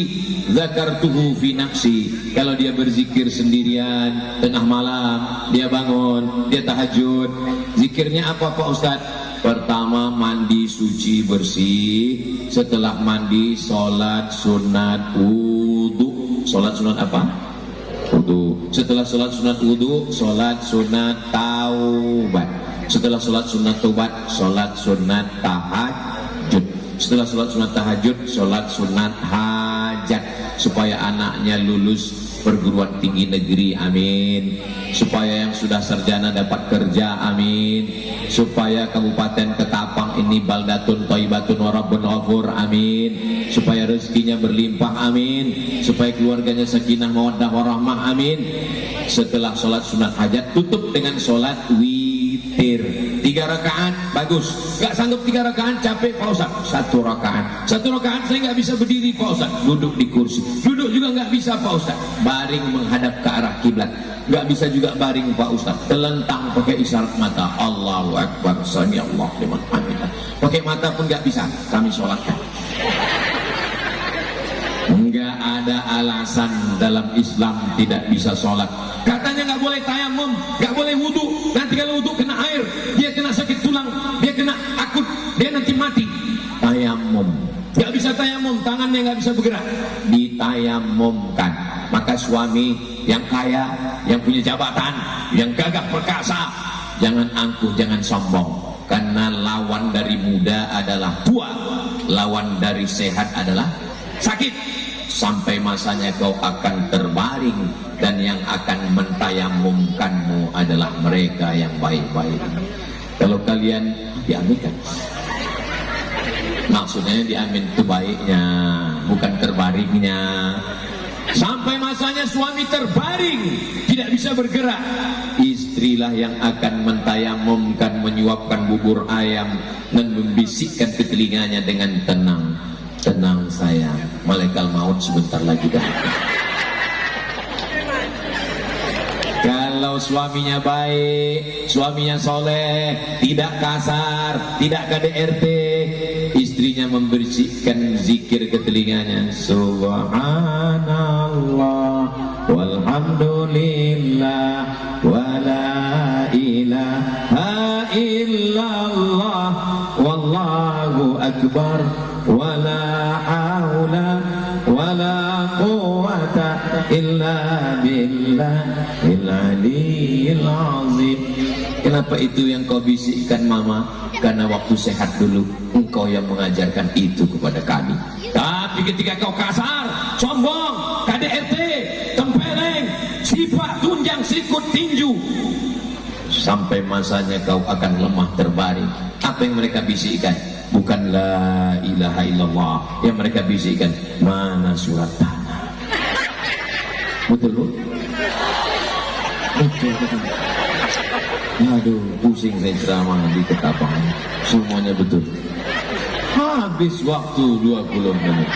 dzakartuhu fi nafsi. Kalau dia berzikir sendirian, tengah malam, dia bangun, dia tahajud, zikirnya apa Pak Ustaz? Pertama mandi suci bersih, setelah mandi sholat sunat wudu. Sholat sunat apa? Wudu. Setelah sholat sunat wudu, sholat sunat taubat. Setelah sholat sunat taubat, sholat sunat tahajud. Setelah sholat sunat tahajud, sholat sunat hajat. Supaya anaknya lulus perguruan tinggi negeri, amin. Supaya yang sudah sarjana dapat kerja, amin. Supaya Kabupaten Ketapang ini baldatun thayyibatun wa rabbun ghafur, amin. Supaya rezekinya berlimpah, amin. Supaya keluarganya sakinah mawaddah warahmah, amin. Setelah sholat sunat hajat, tutup dengan sholat witir 3 rakaat, bagus. Gak sanggup 3 rakaat, capek Pak Ustaz, 1 rakaat. 1 rakaat saya gak bisa berdiri Pak Ustaz, duduk di kursi. Duduk juga gak bisa Pak Ustaz, baring menghadap ke arah kiblat. Gak bisa juga baring Pak Ustaz, telentang pakai isyarat mata. Allahu Akbar, sami Allah liman hamidah. Pakai mata pun gak bisa, kami sholatkan. Enggak ada alasan dalam Islam tidak bisa sholat. Katanya nggak boleh tayamum, nggak boleh wudu. Nanti kalau wudu kena air, dia kena sakit tulang, dia kena akut, dia nanti mati. Tayamum, nggak bisa tayamum, tangannya nggak bisa bergerak, ditayamumkan. Maka suami yang kaya, yang punya jabatan, yang gagah perkasa, jangan angkuh, jangan sombong. Karena lawan dari muda adalah tua, lawan dari sehat adalah sakit. Sampai masanya kau akan terbaring, dan yang akan mentayamumkanmu adalah mereka yang baik-baik. Kalau kalian diaminkan, maksudnya diamin itu baiknya, bukan terbaringnya. Sampai masanya suami terbaring, tidak bisa bisa bergerak, istrilah yang akan mentayamumkan, menyuapkan bubur ayam dan membisikkan ke telinganya dengan tenang, tenang sayang, malaikat maut sebentar lagi datang. Kalau suaminya baik, suaminya soleh, tidak kasar, tidak KDRT, istrinya membersihkan zikir ke telinganya. Subhanallah walhamdulillah wala ilaha illallah wallahu akbar wala haula wala quwata illa billahil aliyil azim. Kenapa itu yang kau bisikkan mama? Karena waktu sehat dulu engkau yang mengajarkan itu kepada kami. Tapi ketika kau kasar, sombong, KDRT, tempeleng, sifat tunjang sikut tinju, sampai masanya kau akan lemah terbaring. Apa yang mereka bisikkan? Bukan la ilaha illallah. Yang mereka bisikkan, mana surat tanah. Betul bu? Betul. Aduh, pusing saya ceramah di Ketapang. Semuanya betul. Habis waktu 20 menit.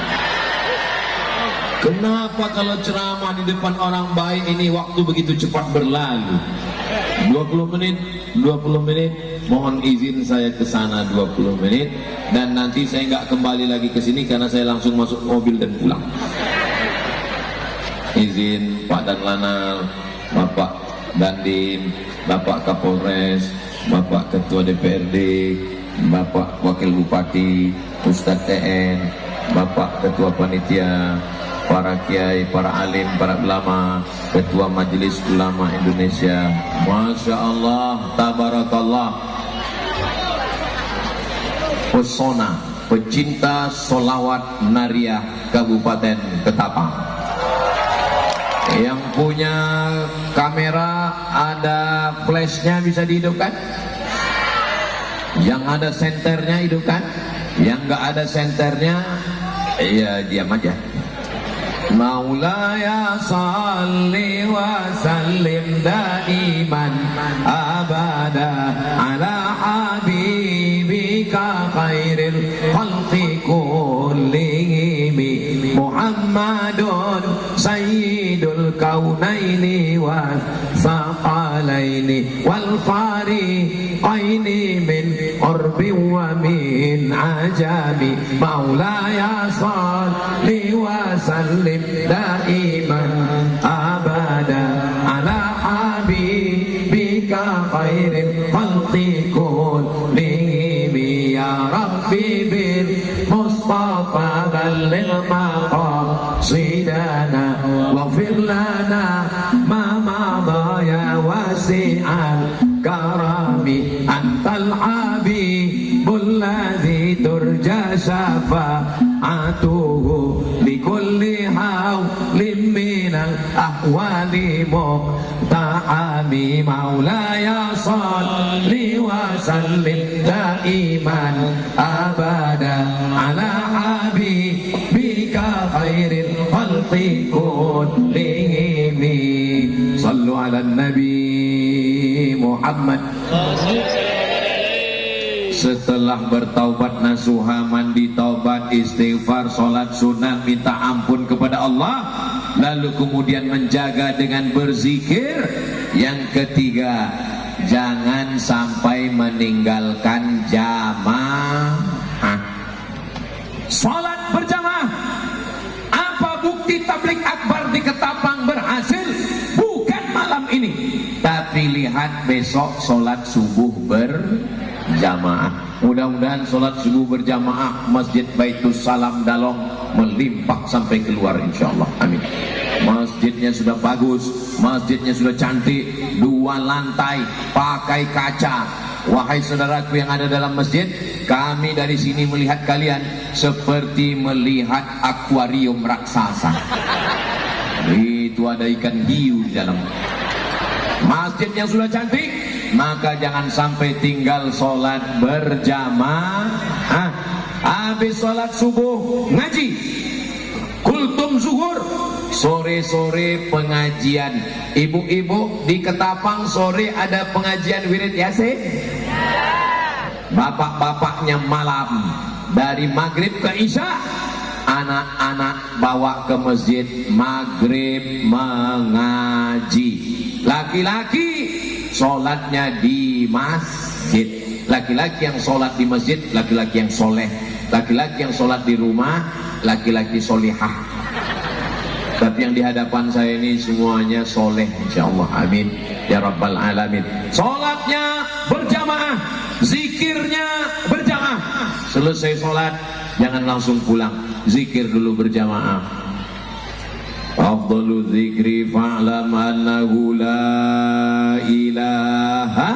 Kenapa kalau ceramah di depan orang baik ini waktu begitu cepat berlalu? 20 menit, 20 menit. Mohon izin saya ke sana 20 menit dan nanti saya nggak kembali lagi ke sini karena saya langsung masuk mobil dan pulang. Izin Pak Dan Lanal, Bapak Dandim, Bapak Kapolres, Bapak Ketua DPRD, Bapak Wakil Bupati, Ustadz TN, Bapak Ketua Panitia, para kiai, para alim, para ulama, Ketua Majelis Ulama Indonesia. Masya Allah, tabarakallah. Pesona, pecinta solawat Nariah Kabupaten Ketapang. Yang punya kamera ada flashnya bisa dihidupkan? Yang ada senternya hidupkan? Yang nggak ada senternya, ya diam aja. Maulaya salli wa sallim daiman abada ala habibika khairil khalqi kullihim Muhammadun sayyidul kaunaini wa saqalaini wal fariqaini min urbi wa min ajabi. Maulaya salli wa sallim daiman abada ala habibika khairil khalqi kullihim. Ya Rabbi bil Mustafa balligh maqasidana waghfir lana ma madha ya wasi'al karami antal habibul ladzi turja syafa'atuhu likulli hawlin minal ahwali muqtahami. Maulaya salli wa sallim daiman abada ala habibika khairil khalqi kullihim. Sallu ala Nabi Muhammad. Setelah bertaubat nasuha, mandi taubat, istighfar, sholat sunat, minta ampun kepada Allah, lalu kemudian menjaga dengan berzikir. Yang ketiga, jangan sampai meninggalkan jamaah. Sholat berjamaah. Apa bukti tabligh akbar di Ketapang berhasil? Bukan malam ini, tapi lihat besok sholat subuh berjamaah. Mudah-mudahan sholat subuh berjamaah Masjid Baitus Salam Dalong melimpah sampai keluar insyaallah. Amin. Masjidnya sudah bagus, masjidnya sudah cantik, 2 lantai, pakai kaca. Wahai saudaraku yang ada dalam masjid, kami dari sini melihat kalian seperti melihat akuarium raksasa. Itu ada ikan hiu di dalam. Masjidnya sudah cantik, maka jangan sampai tinggal sholat berjamaah. Habis sholat subuh ngaji, kultum zuhur, sore-sore pengajian. Ibu-ibu di Ketapang sore ada pengajian wirid Yasin. Bapak-bapaknya malam dari maghrib ke isya, anak-anak bawa ke masjid maghrib mengaji. Laki-laki sholatnya di masjid. Laki-laki yang sholat di masjid, laki-laki yang soleh. Laki-laki yang sholat di rumah, laki-laki solihah. Tapi yang di hadapan saya ini semuanya soleh, insyaallah. Amin ya rabbal alamin. Sholatnya berjamaah, zikirnya berjamaah. Selesai sholat jangan langsung pulang, zikir dulu berjamaah. Afdalu dzikri fa'lam annahu la ilaha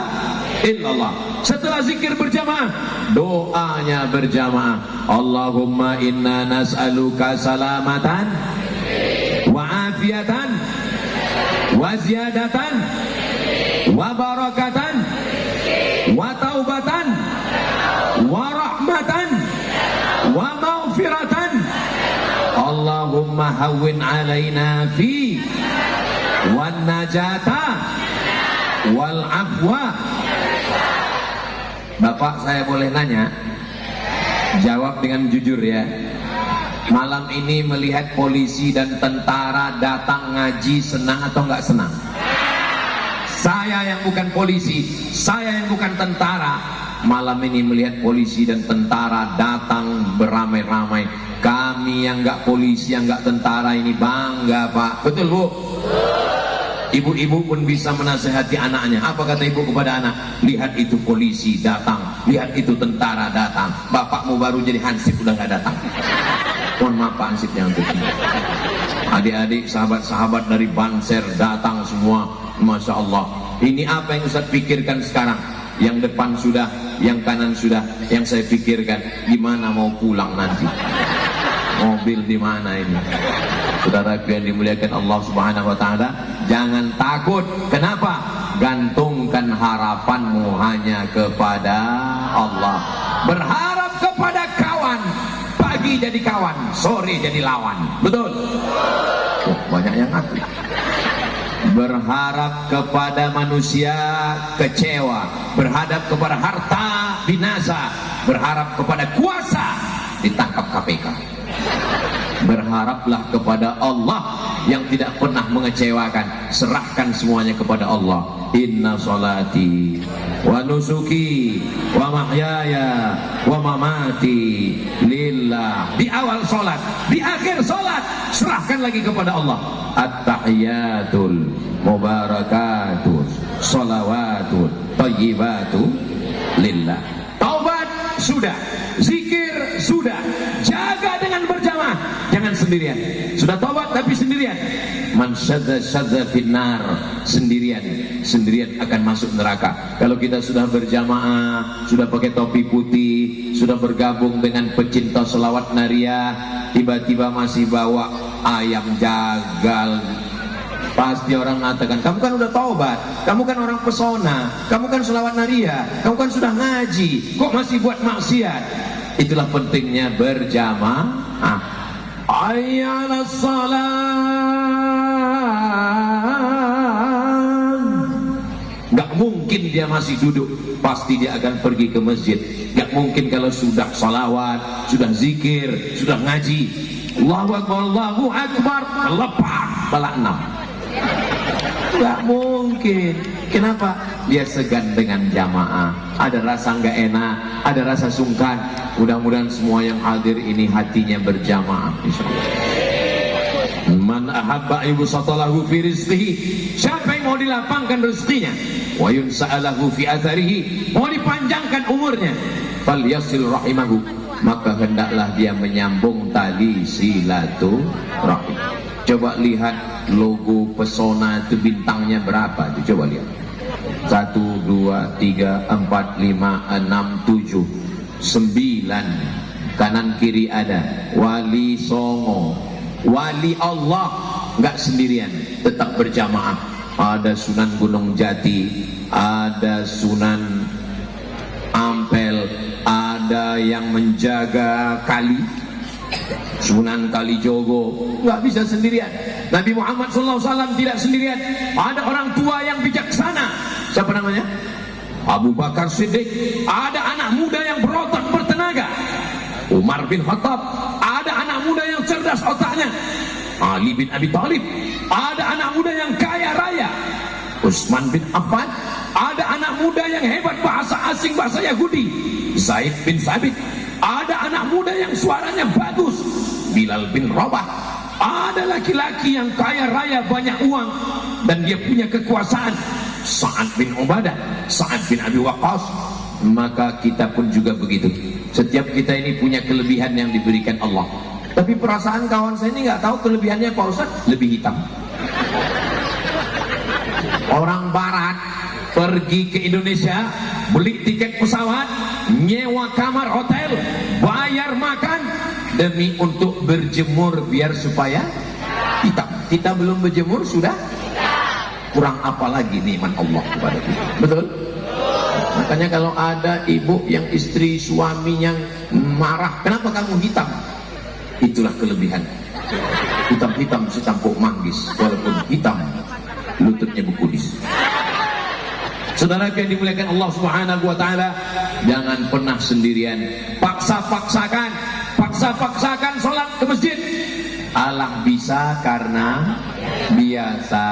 illallah. Setelah zikir berjamaah, doanya berjamaah. Allahumma inna nas'aluka salamatan wa afiatan wa ziyadatan wa barakatan wa taubatan wa rahmatan wa maghfiratan. Allahumma hawwin alaina fi wan najata wal afwa. Bapak, saya boleh nanya? Jawab dengan jujur ya. Malam ini melihat polisi dan tentara datang ngaji, senang atau enggak senang? Saya yang bukan polisi, saya yang bukan tentara, malam ini melihat polisi dan tentara datang beramai-ramai. Kami yang enggak polisi, yang enggak tentara ini bangga, Pak. Betul, Bu? Ibu-ibu pun bisa menasihati anaknya. Apa kata ibu kepada anak? Lihat itu polisi datang, lihat itu tentara datang. Bapakmu baru jadi hansip udah nggak datang. Mohon maaf Pak hansipnya untuk ini. Adik-adik, sahabat-sahabat dari Banser datang semua. Masya Allah. Ini apa yang Ustaz pikirkan sekarang? Yang depan sudah, yang kanan sudah. Yang saya pikirkan, gimana mau pulang nanti? Mobil di mana ini? Saudaraku yang dimuliakan Allah Subhanahu wa taala, jangan takut. Kenapa? Gantungkan harapanmu hanya kepada Allah. Berharap kepada kawan. Pagi jadi kawan, sore jadi lawan. Betul? Oh, banyak yang ngaku. Berharap kepada manusia kecewa, berharap kepada harta binasa, berharap kepada kuasa ditangkap KPK. Berharaplah kepada Allah yang tidak pernah mengecewakan. Serahkan semuanya kepada Allah. Inna salati wa nusuki wa mahyaya wa mamati lillah. Di awal solat, di akhir solat, serahkan lagi kepada Allah. At-tahiyatul mubarakatul salawatul thayyibatu lillah. Taubat sudah, zikir sudah, jaga dengan berjamaah, jangan sendirian. Sudah taubat tapi sendirian. Man syadza finnar, sendirian akan masuk neraka. Kalau kita sudah berjamaah, sudah pakai topi putih, sudah bergabung dengan pecinta selawat nariyah, tiba-tiba masih bawa ayam jagal, pasti orang mengatakan, kamu kan udah taubat, kamu kan orang pesona, kamu kan selawat nariyah, kamu kan sudah ngaji, kok masih buat maksiat? Itulah pentingnya berjamaah. Ayyalas salam. Gak mungkin dia masih duduk, pasti dia akan pergi ke masjid. Gak mungkin kalau sudah salawat, sudah zikir, sudah ngaji, Allahu Akbar, Allahu Akbar, lepas bala 6. Gak mungkin. Kenapa? Dia segan dengan jamaah. Ada rasa nggak enak, ada rasa sungkan. Mudah-mudahan semua yang hadir ini hatinya berjamaah, insyaallah. Man ahabba yubsatalahu fi rizqihi. Siapa yang mau dilapangkan rezekinya, wa yunsa'alahu fi atharihi, mau dipanjangkan umurnya, falyasil rahimahu, maka hendaklah dia menyambung tali silaturahim. Coba lihat logo pesona itu bintangnya berapa? Coba lihat. 1, 2, 3, 4, 5, 6, 7, 9. Kanan kiri ada wali songo, wali Allah, nggak sendirian, tetap berjamaah. Ada Sunan Gunung Jati, ada Sunan Ampel, ada yang menjaga kali, Sunan Kalijogo nggak bisa sendirian. Nabi Muhammad SAW tidak sendirian. Ada orang tua yang bijaksana. Siapa namanya? Abu Bakar Siddiq. Ada anak muda yang berotot bertenaga, Umar bin Khattab. Ada anak muda yang cerdas otaknya, Ali bin Abi Thalib. Ada anak muda yang kaya raya, Utsman bin Affan. Ada anak muda yang hebat bahasa asing, bahasa Yahudi, Zaid bin Thabit. Ada anak muda yang suaranya bagus, Bilal bin Rabah. Ada laki-laki yang kaya raya, banyak uang, dan dia punya kekuasaan, Sa'ad bin Ubadah, Sa'ad bin Abi Waqqas. Maka kita pun juga begitu. Setiap kita ini punya kelebihan yang diberikan Allah. Tapi perasaan kawan saya ini nggak tahu kelebihannya Pak Ustaz, lebih hitam. Orang Barat pergi ke Indonesia, beli tiket pesawat, nyewa kamar hotel, bayar makan demi untuk berjemur biar supaya hitam. Kita belum berjemur sudah kurang apa lagi nikmat Allah kepada kita. Betul? Makanya kalau ada ibu yang istri suaminya marah, kenapa kamu hitam? Itulah kelebihan. Hitam-hitam setampuk manggis, walaupun hitam lututnya berkudis. Saudara yang dimuliakan Allah Subhanahu wa taala, jangan pernah sendirian. Paksa-paksakan salat ke masjid. Allah bisa karena biasa.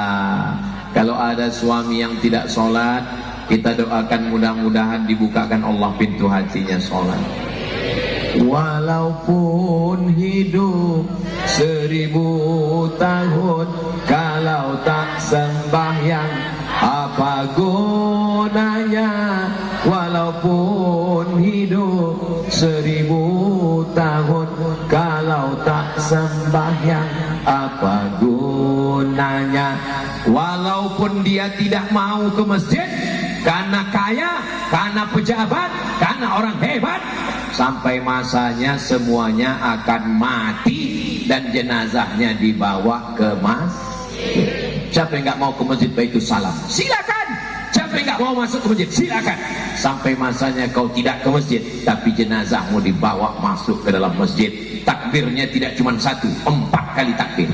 Kalau ada suami yang tidak salat, kita doakan mudah-mudahan dibukakan Allah pintu hatinya salat. Walaupun hidup 1000 tahun, kalau tak sembahyang apa gunanya? Walaupun hidup 1000 tahun, kalau tak sembahyang apa gunanya? Walaupun dia tidak mau ke masjid karena kaya, karena pejabat, karena orang hebat, sampai masanya semuanya akan mati dan jenazahnya dibawa ke masjid. Siapa yang nggak mau ke masjid Baitus Salam, silakan. Siapa yang nggak mau masuk ke masjid, silakan. Sampai masanya kau tidak ke masjid, tapi jenazahmu dibawa masuk ke dalam masjid. Takbirnya tidak cuma 1, 4 kali takbir.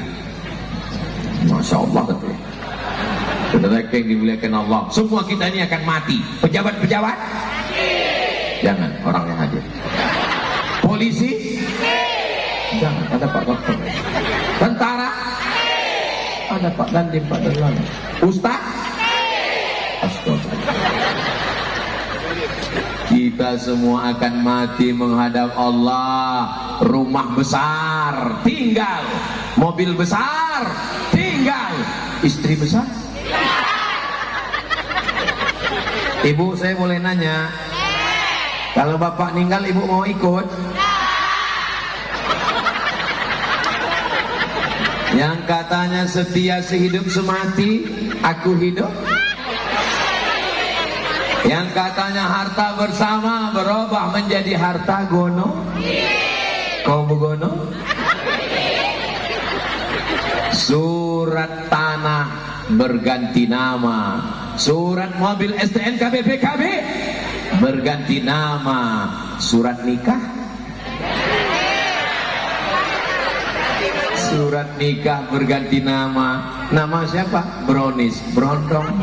Masya Allah, betul. Saudara yang dimuliakan Allah, semua kita ini akan mati. Pejabat-pejabat, jangan, orang yang hadir. Polisi, jangan, ada Pak Dokter. Tentara, ada Pak Dandim, Pak Dandim. Ustaz, astagfirullah. Kita semua akan mati menghadap Allah. Rumah besar tinggal, mobil besar tinggal, istri besar. Ibu, saya boleh nanya, kalau bapak meninggal ibu mau ikut? Yang katanya setia sehidup semati, aku hidup. Yang katanya harta bersama berubah menjadi harta gono, kau begono. Surat tanah berganti nama, surat mobil STNK BPKB berganti nama, surat nikah, surat nikah berganti nama. Nama siapa? Bronis, Brondong.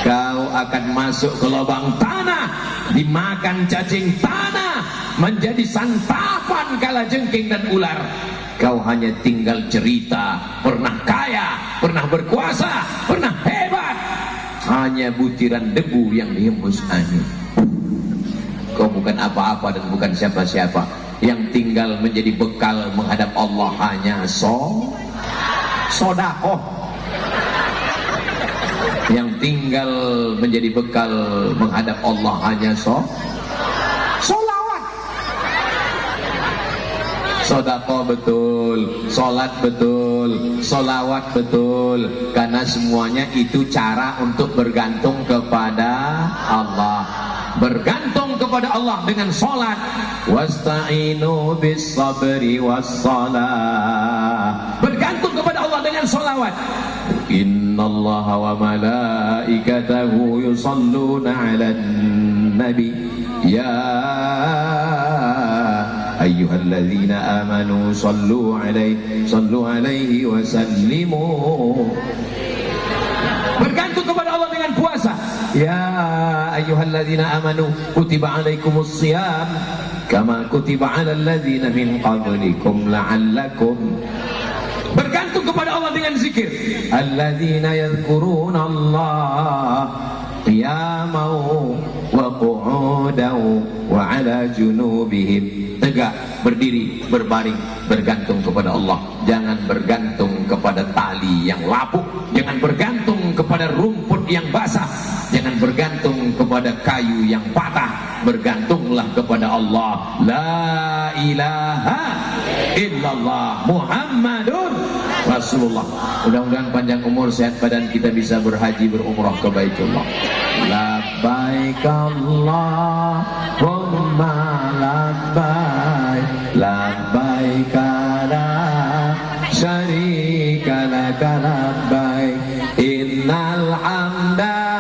Kau akan masuk ke lubang tanah, dimakan cacing tanah, menjadi santapan kalajengking dan ular. Kau hanya tinggal cerita, pernah kaya, pernah berkuasa, pernah hebat. Hanya butiran debu yang dihembus angin. Kau bukan apa-apa dan bukan siapa-siapa. Yang tinggal menjadi bekal menghadap Allah hanya sodakoh. Yang tinggal menjadi bekal menghadap Allah hanya solawat. Sodako betul, solat betul, solawat betul, karena semuanya itu cara untuk bergantung kepada Allah. Bergantung kepada Allah dengan solat. Wasta'inu bis sabri was salah. Bergantung kepada Allah dengan solawat. Innallaha wa malaikatahu yusalluna 'alan nabi ya ayyuhalladzina amanu sallu alaihi wa sallimu. Bergantung kepada Allah dengan puasa. Ya ayyuhalladzina amanu kutiba alaikumus shiyam kama kutiba alal ladzina min qablikum la'allakum. Bergantung kepada Allah dengan zikir. Alladzina yadhkuruna Allah qiyaman wa qu'udan wa 'ala junubihim. Tegak, berdiri, berbaring, bergantung kepada Allah. Jangan bergantung kepada tali yang lapuk, jangan bergantung kepada rumput yang basah, jangan bergantung kepada kayu yang patah. Bergantunglah kepada Allah. La ilaha illallah Muhammadun Rasulullah. Mudah-mudahan panjang umur, sehat badan, kita bisa berhaji berumrah ke Baitullah. Labbaik Allahumma labbaik, labbaik la syarika laka labbaik, innal hamda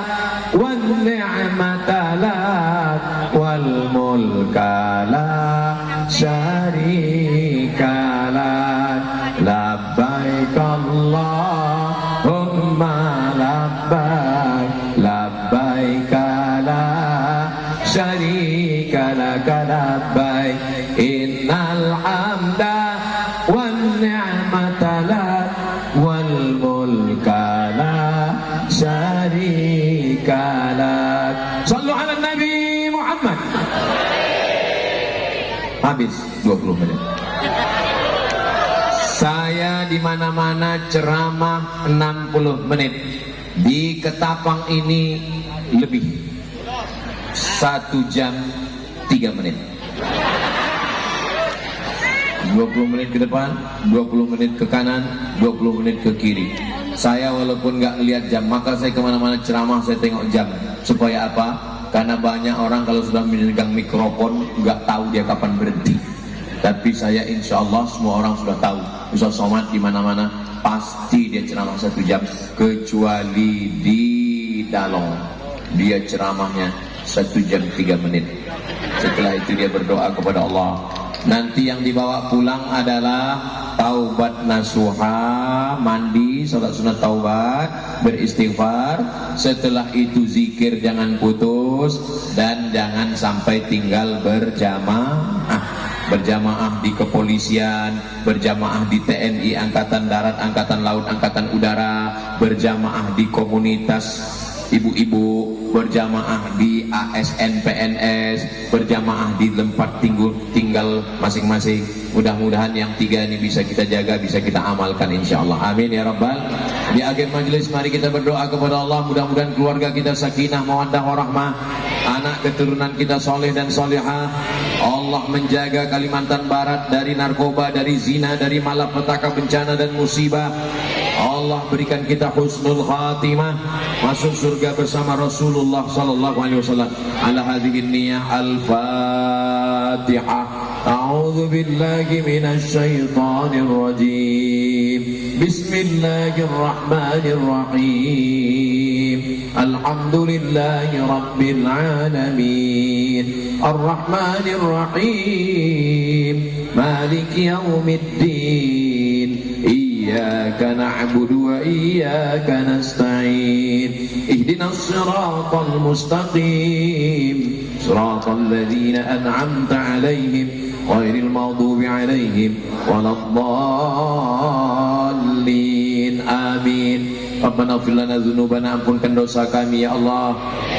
wan ni'mata lak wal mulka la syarika lak. Labbaik Allahumma labbaik, labbaik la syarika laka labbaik, innal hamda wan ni'mata lak wal mulka la syarika lak. Sallu ala Nabi Muhammad. Habis 20 menit. Saya di mana-mana ceramah 60 menit. Di Ketapang ini lebih 1 jam 3 menit. 20 menit ke depan, 20 menit ke kanan, 20 menit ke kiri. Saya walaupun nggak lihat jam, maka saya kemana-mana ceramah saya tengok jam. Supaya apa? Karena banyak orang kalau sudah memegang mikrofon nggak tahu dia kapan berhenti. Tapi saya insya Allah semua orang sudah tahu. Ustaz Somad di mana-mana pasti dia ceramah 1 jam, kecuali di Dalong dia ceramahnya 1 jam 3 menit. Setelah itu dia berdoa kepada Allah. Nanti yang dibawa pulang adalah taubat nasuha, mandi, salat sunat taubat, beristighfar. Setelah itu zikir jangan putus, dan jangan sampai tinggal berjamaah. Berjamaah di kepolisian, berjamaah di TNI, Angkatan Darat, Angkatan Laut, Angkatan Udara, berjamaah di komunitas ibu-ibu, berjamaah di ASN PNS, berjamaah di tempat tinggal masing-masing. Mudah-mudahan yang 3 ini bisa kita jaga, bisa kita amalkan insyaallah. Amin ya rabbal. Di akhir majelis mari kita berdoa kepada Allah, mudah-mudahan keluarga kita sakinah mawaddah warahmah, anak keturunan kita soleh dan solehah. Allah menjaga Kalimantan Barat dari narkoba, dari zina, dari malapetaka, bencana dan musibah. Allah berikan kita husnul khatimah, masuk surga bersama Rasulullah sallallahu alaihi wasallam. Ala hadhihi niyyah al-Fatihah. A'udzu billahi minasy syaithanir rajim. Bismillahirrahmanirrahim. Alhamdulillahi rabbil alamin. Arrahmanir rahim. Maliki yaumiddin. Iyyaka na'budu wa iyyaka nasta'in. Ihdinas siratal mustaqim. Siratal ladzina an'amta 'alaihim ghairil maghdubi 'alaihim waladdallin. Amin. Rabbana ighfir lana dzunubana, ampunkan dosa kami ya Allah,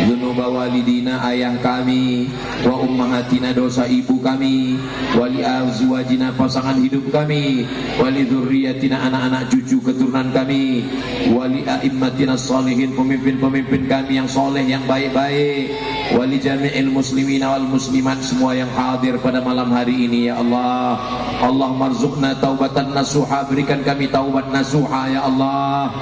dzunuba walidina, ayah kami, wa ummahatina, dosa ibu kami, wali azwajina, pasangan hidup kami, wali dzurriyyatina, anak-anak cucu keturunan kami, wali a'immatina sholihin, pemimpin-pemimpin kami yang soleh, yang baik-baik, wali jami'il muslimina wal muslimat, semua yang hadir pada malam hari ini ya Allah. Allah marzuqna taubatan nasuha, berikan kami taubat nasuha ya Allah.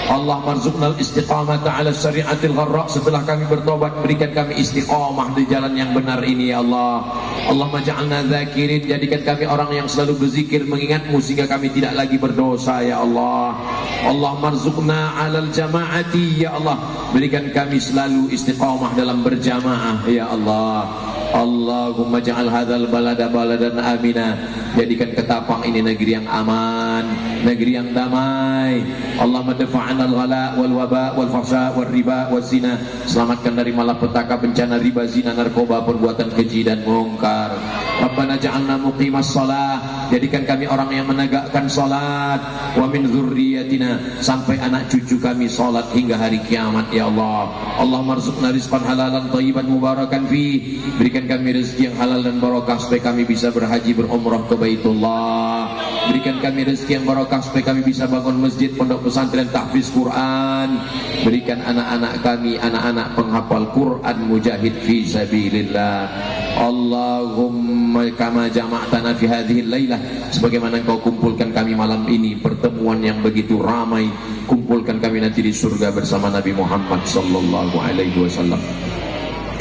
Allah marzuqnal istiqamata ala syariatil gharra, setelah kami bertobat berikan kami istiqamah di jalan yang benar ini ya Allah. Allah maj'alna dzakirin, jadikan kami orang yang selalu berzikir mengingatmu sehingga kami tidak lagi berdosa ya Allah. Allah marzuqna alal jamaati ya Allah, berikan kami selalu istiqamah dalam berjamaah ya Allah. Allahumma ja'al hadzal balada baladan amina, jadikan Ketapang ini negeri yang aman, negeri yang damai. Allahumma dafa'na al-ghala wal waba wal fahsya wal riba wal zina, selamatkan dari malapetaka, bencana riba, zina, narkoba, perbuatan keji dan mungkar. Rabbana ja'alna muqimas shalah, jadikan kami orang yang menegakkan salat, wa min dzurriyyatina, sampai anak cucu kami salat hingga hari kiamat ya Allah. Allahumma rzuqna rizqan halalan thayyiban mubarakan fi, berikan kami rezeki yang halal dan barokah supaya kami bisa berhaji berumrah ke Baitullah. Berikan kami rezeki yang barokah supaya kami bisa bangun masjid, pondok pesantren, tahfiz Quran. Berikan anak-anak kami anak-anak penghafal Quran, mujahid fi sabilillah. Allahumma kama jama'tana fi hadhil lailah, sebagaimana Engkau kumpulkan kami malam ini, pertemuan yang begitu ramai, kumpulkan kami nanti di surga bersama Nabi Muhammad sallallahu alaihi wasallam.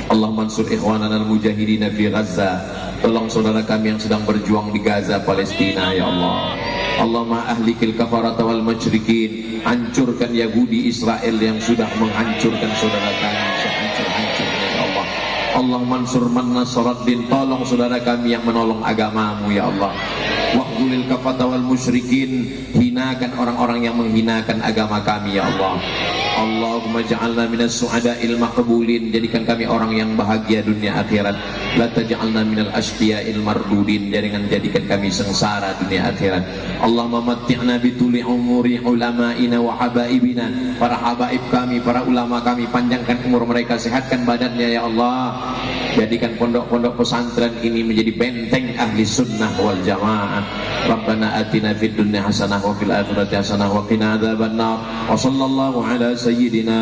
Allahumma ansur ikhwanana al-mujahidina fi Gaza, tolong saudara kami yang sedang berjuang di Gaza, Palestina ya Allah. Allahumma ahlikil kafarata wal musyrikin, hancurkan Yahudi Israel yang sudah menghancurkan saudara kami sehancur-hancurnya ya Allah. Allahumma ansur man nasaraddin, tolong saudara kami yang menolong agamamu ya Allah. Waqdulil kafata wal musyrikin, hinakan orang-orang yang menghinakan agama kami ya Allah. Allahumma ja'alna minas su'ada'il maqbulin, jadikan kami orang yang bahagia dunia akhirat. La taj'alna minal asqiya'il mardudin, jangan jadikan kami sengsara dunia akhirat. Allahumma matti'na bituli umuri ulama'ina wa habaibina, para habaib kami, para ulama kami, panjangkan umur mereka, sehatkan badannya ya Allah. Jadikan pondok-pondok pesantren ini menjadi benteng ahli sunnah wal jamaah. Rabbana atina fid dunya hasanah wa fil akhirati hasanah wa qina adzabannar. Wa sallallahu ala sayyidina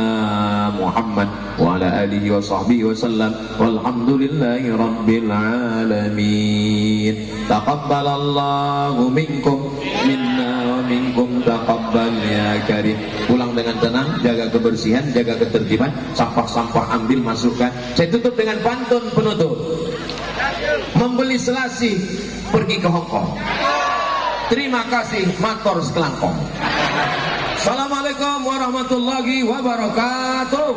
Muhammad wa ala alihi wa sahbihi wa sallam. Walhamdulillahi rabbil alamin. Taqabbalallahu minkum minna wa minkum taqabbal ya karim. Pulang dengan tenang, jaga kebersihan, jaga ketertiban, sampah-sampah ambil, masukkan. Saya tutup dengan pantun penutup. Membeli selasih pergi ke Hongkong. Terima kasih mator sekelangkong. Assalamualaikum warahmatullahi wabarakatuh.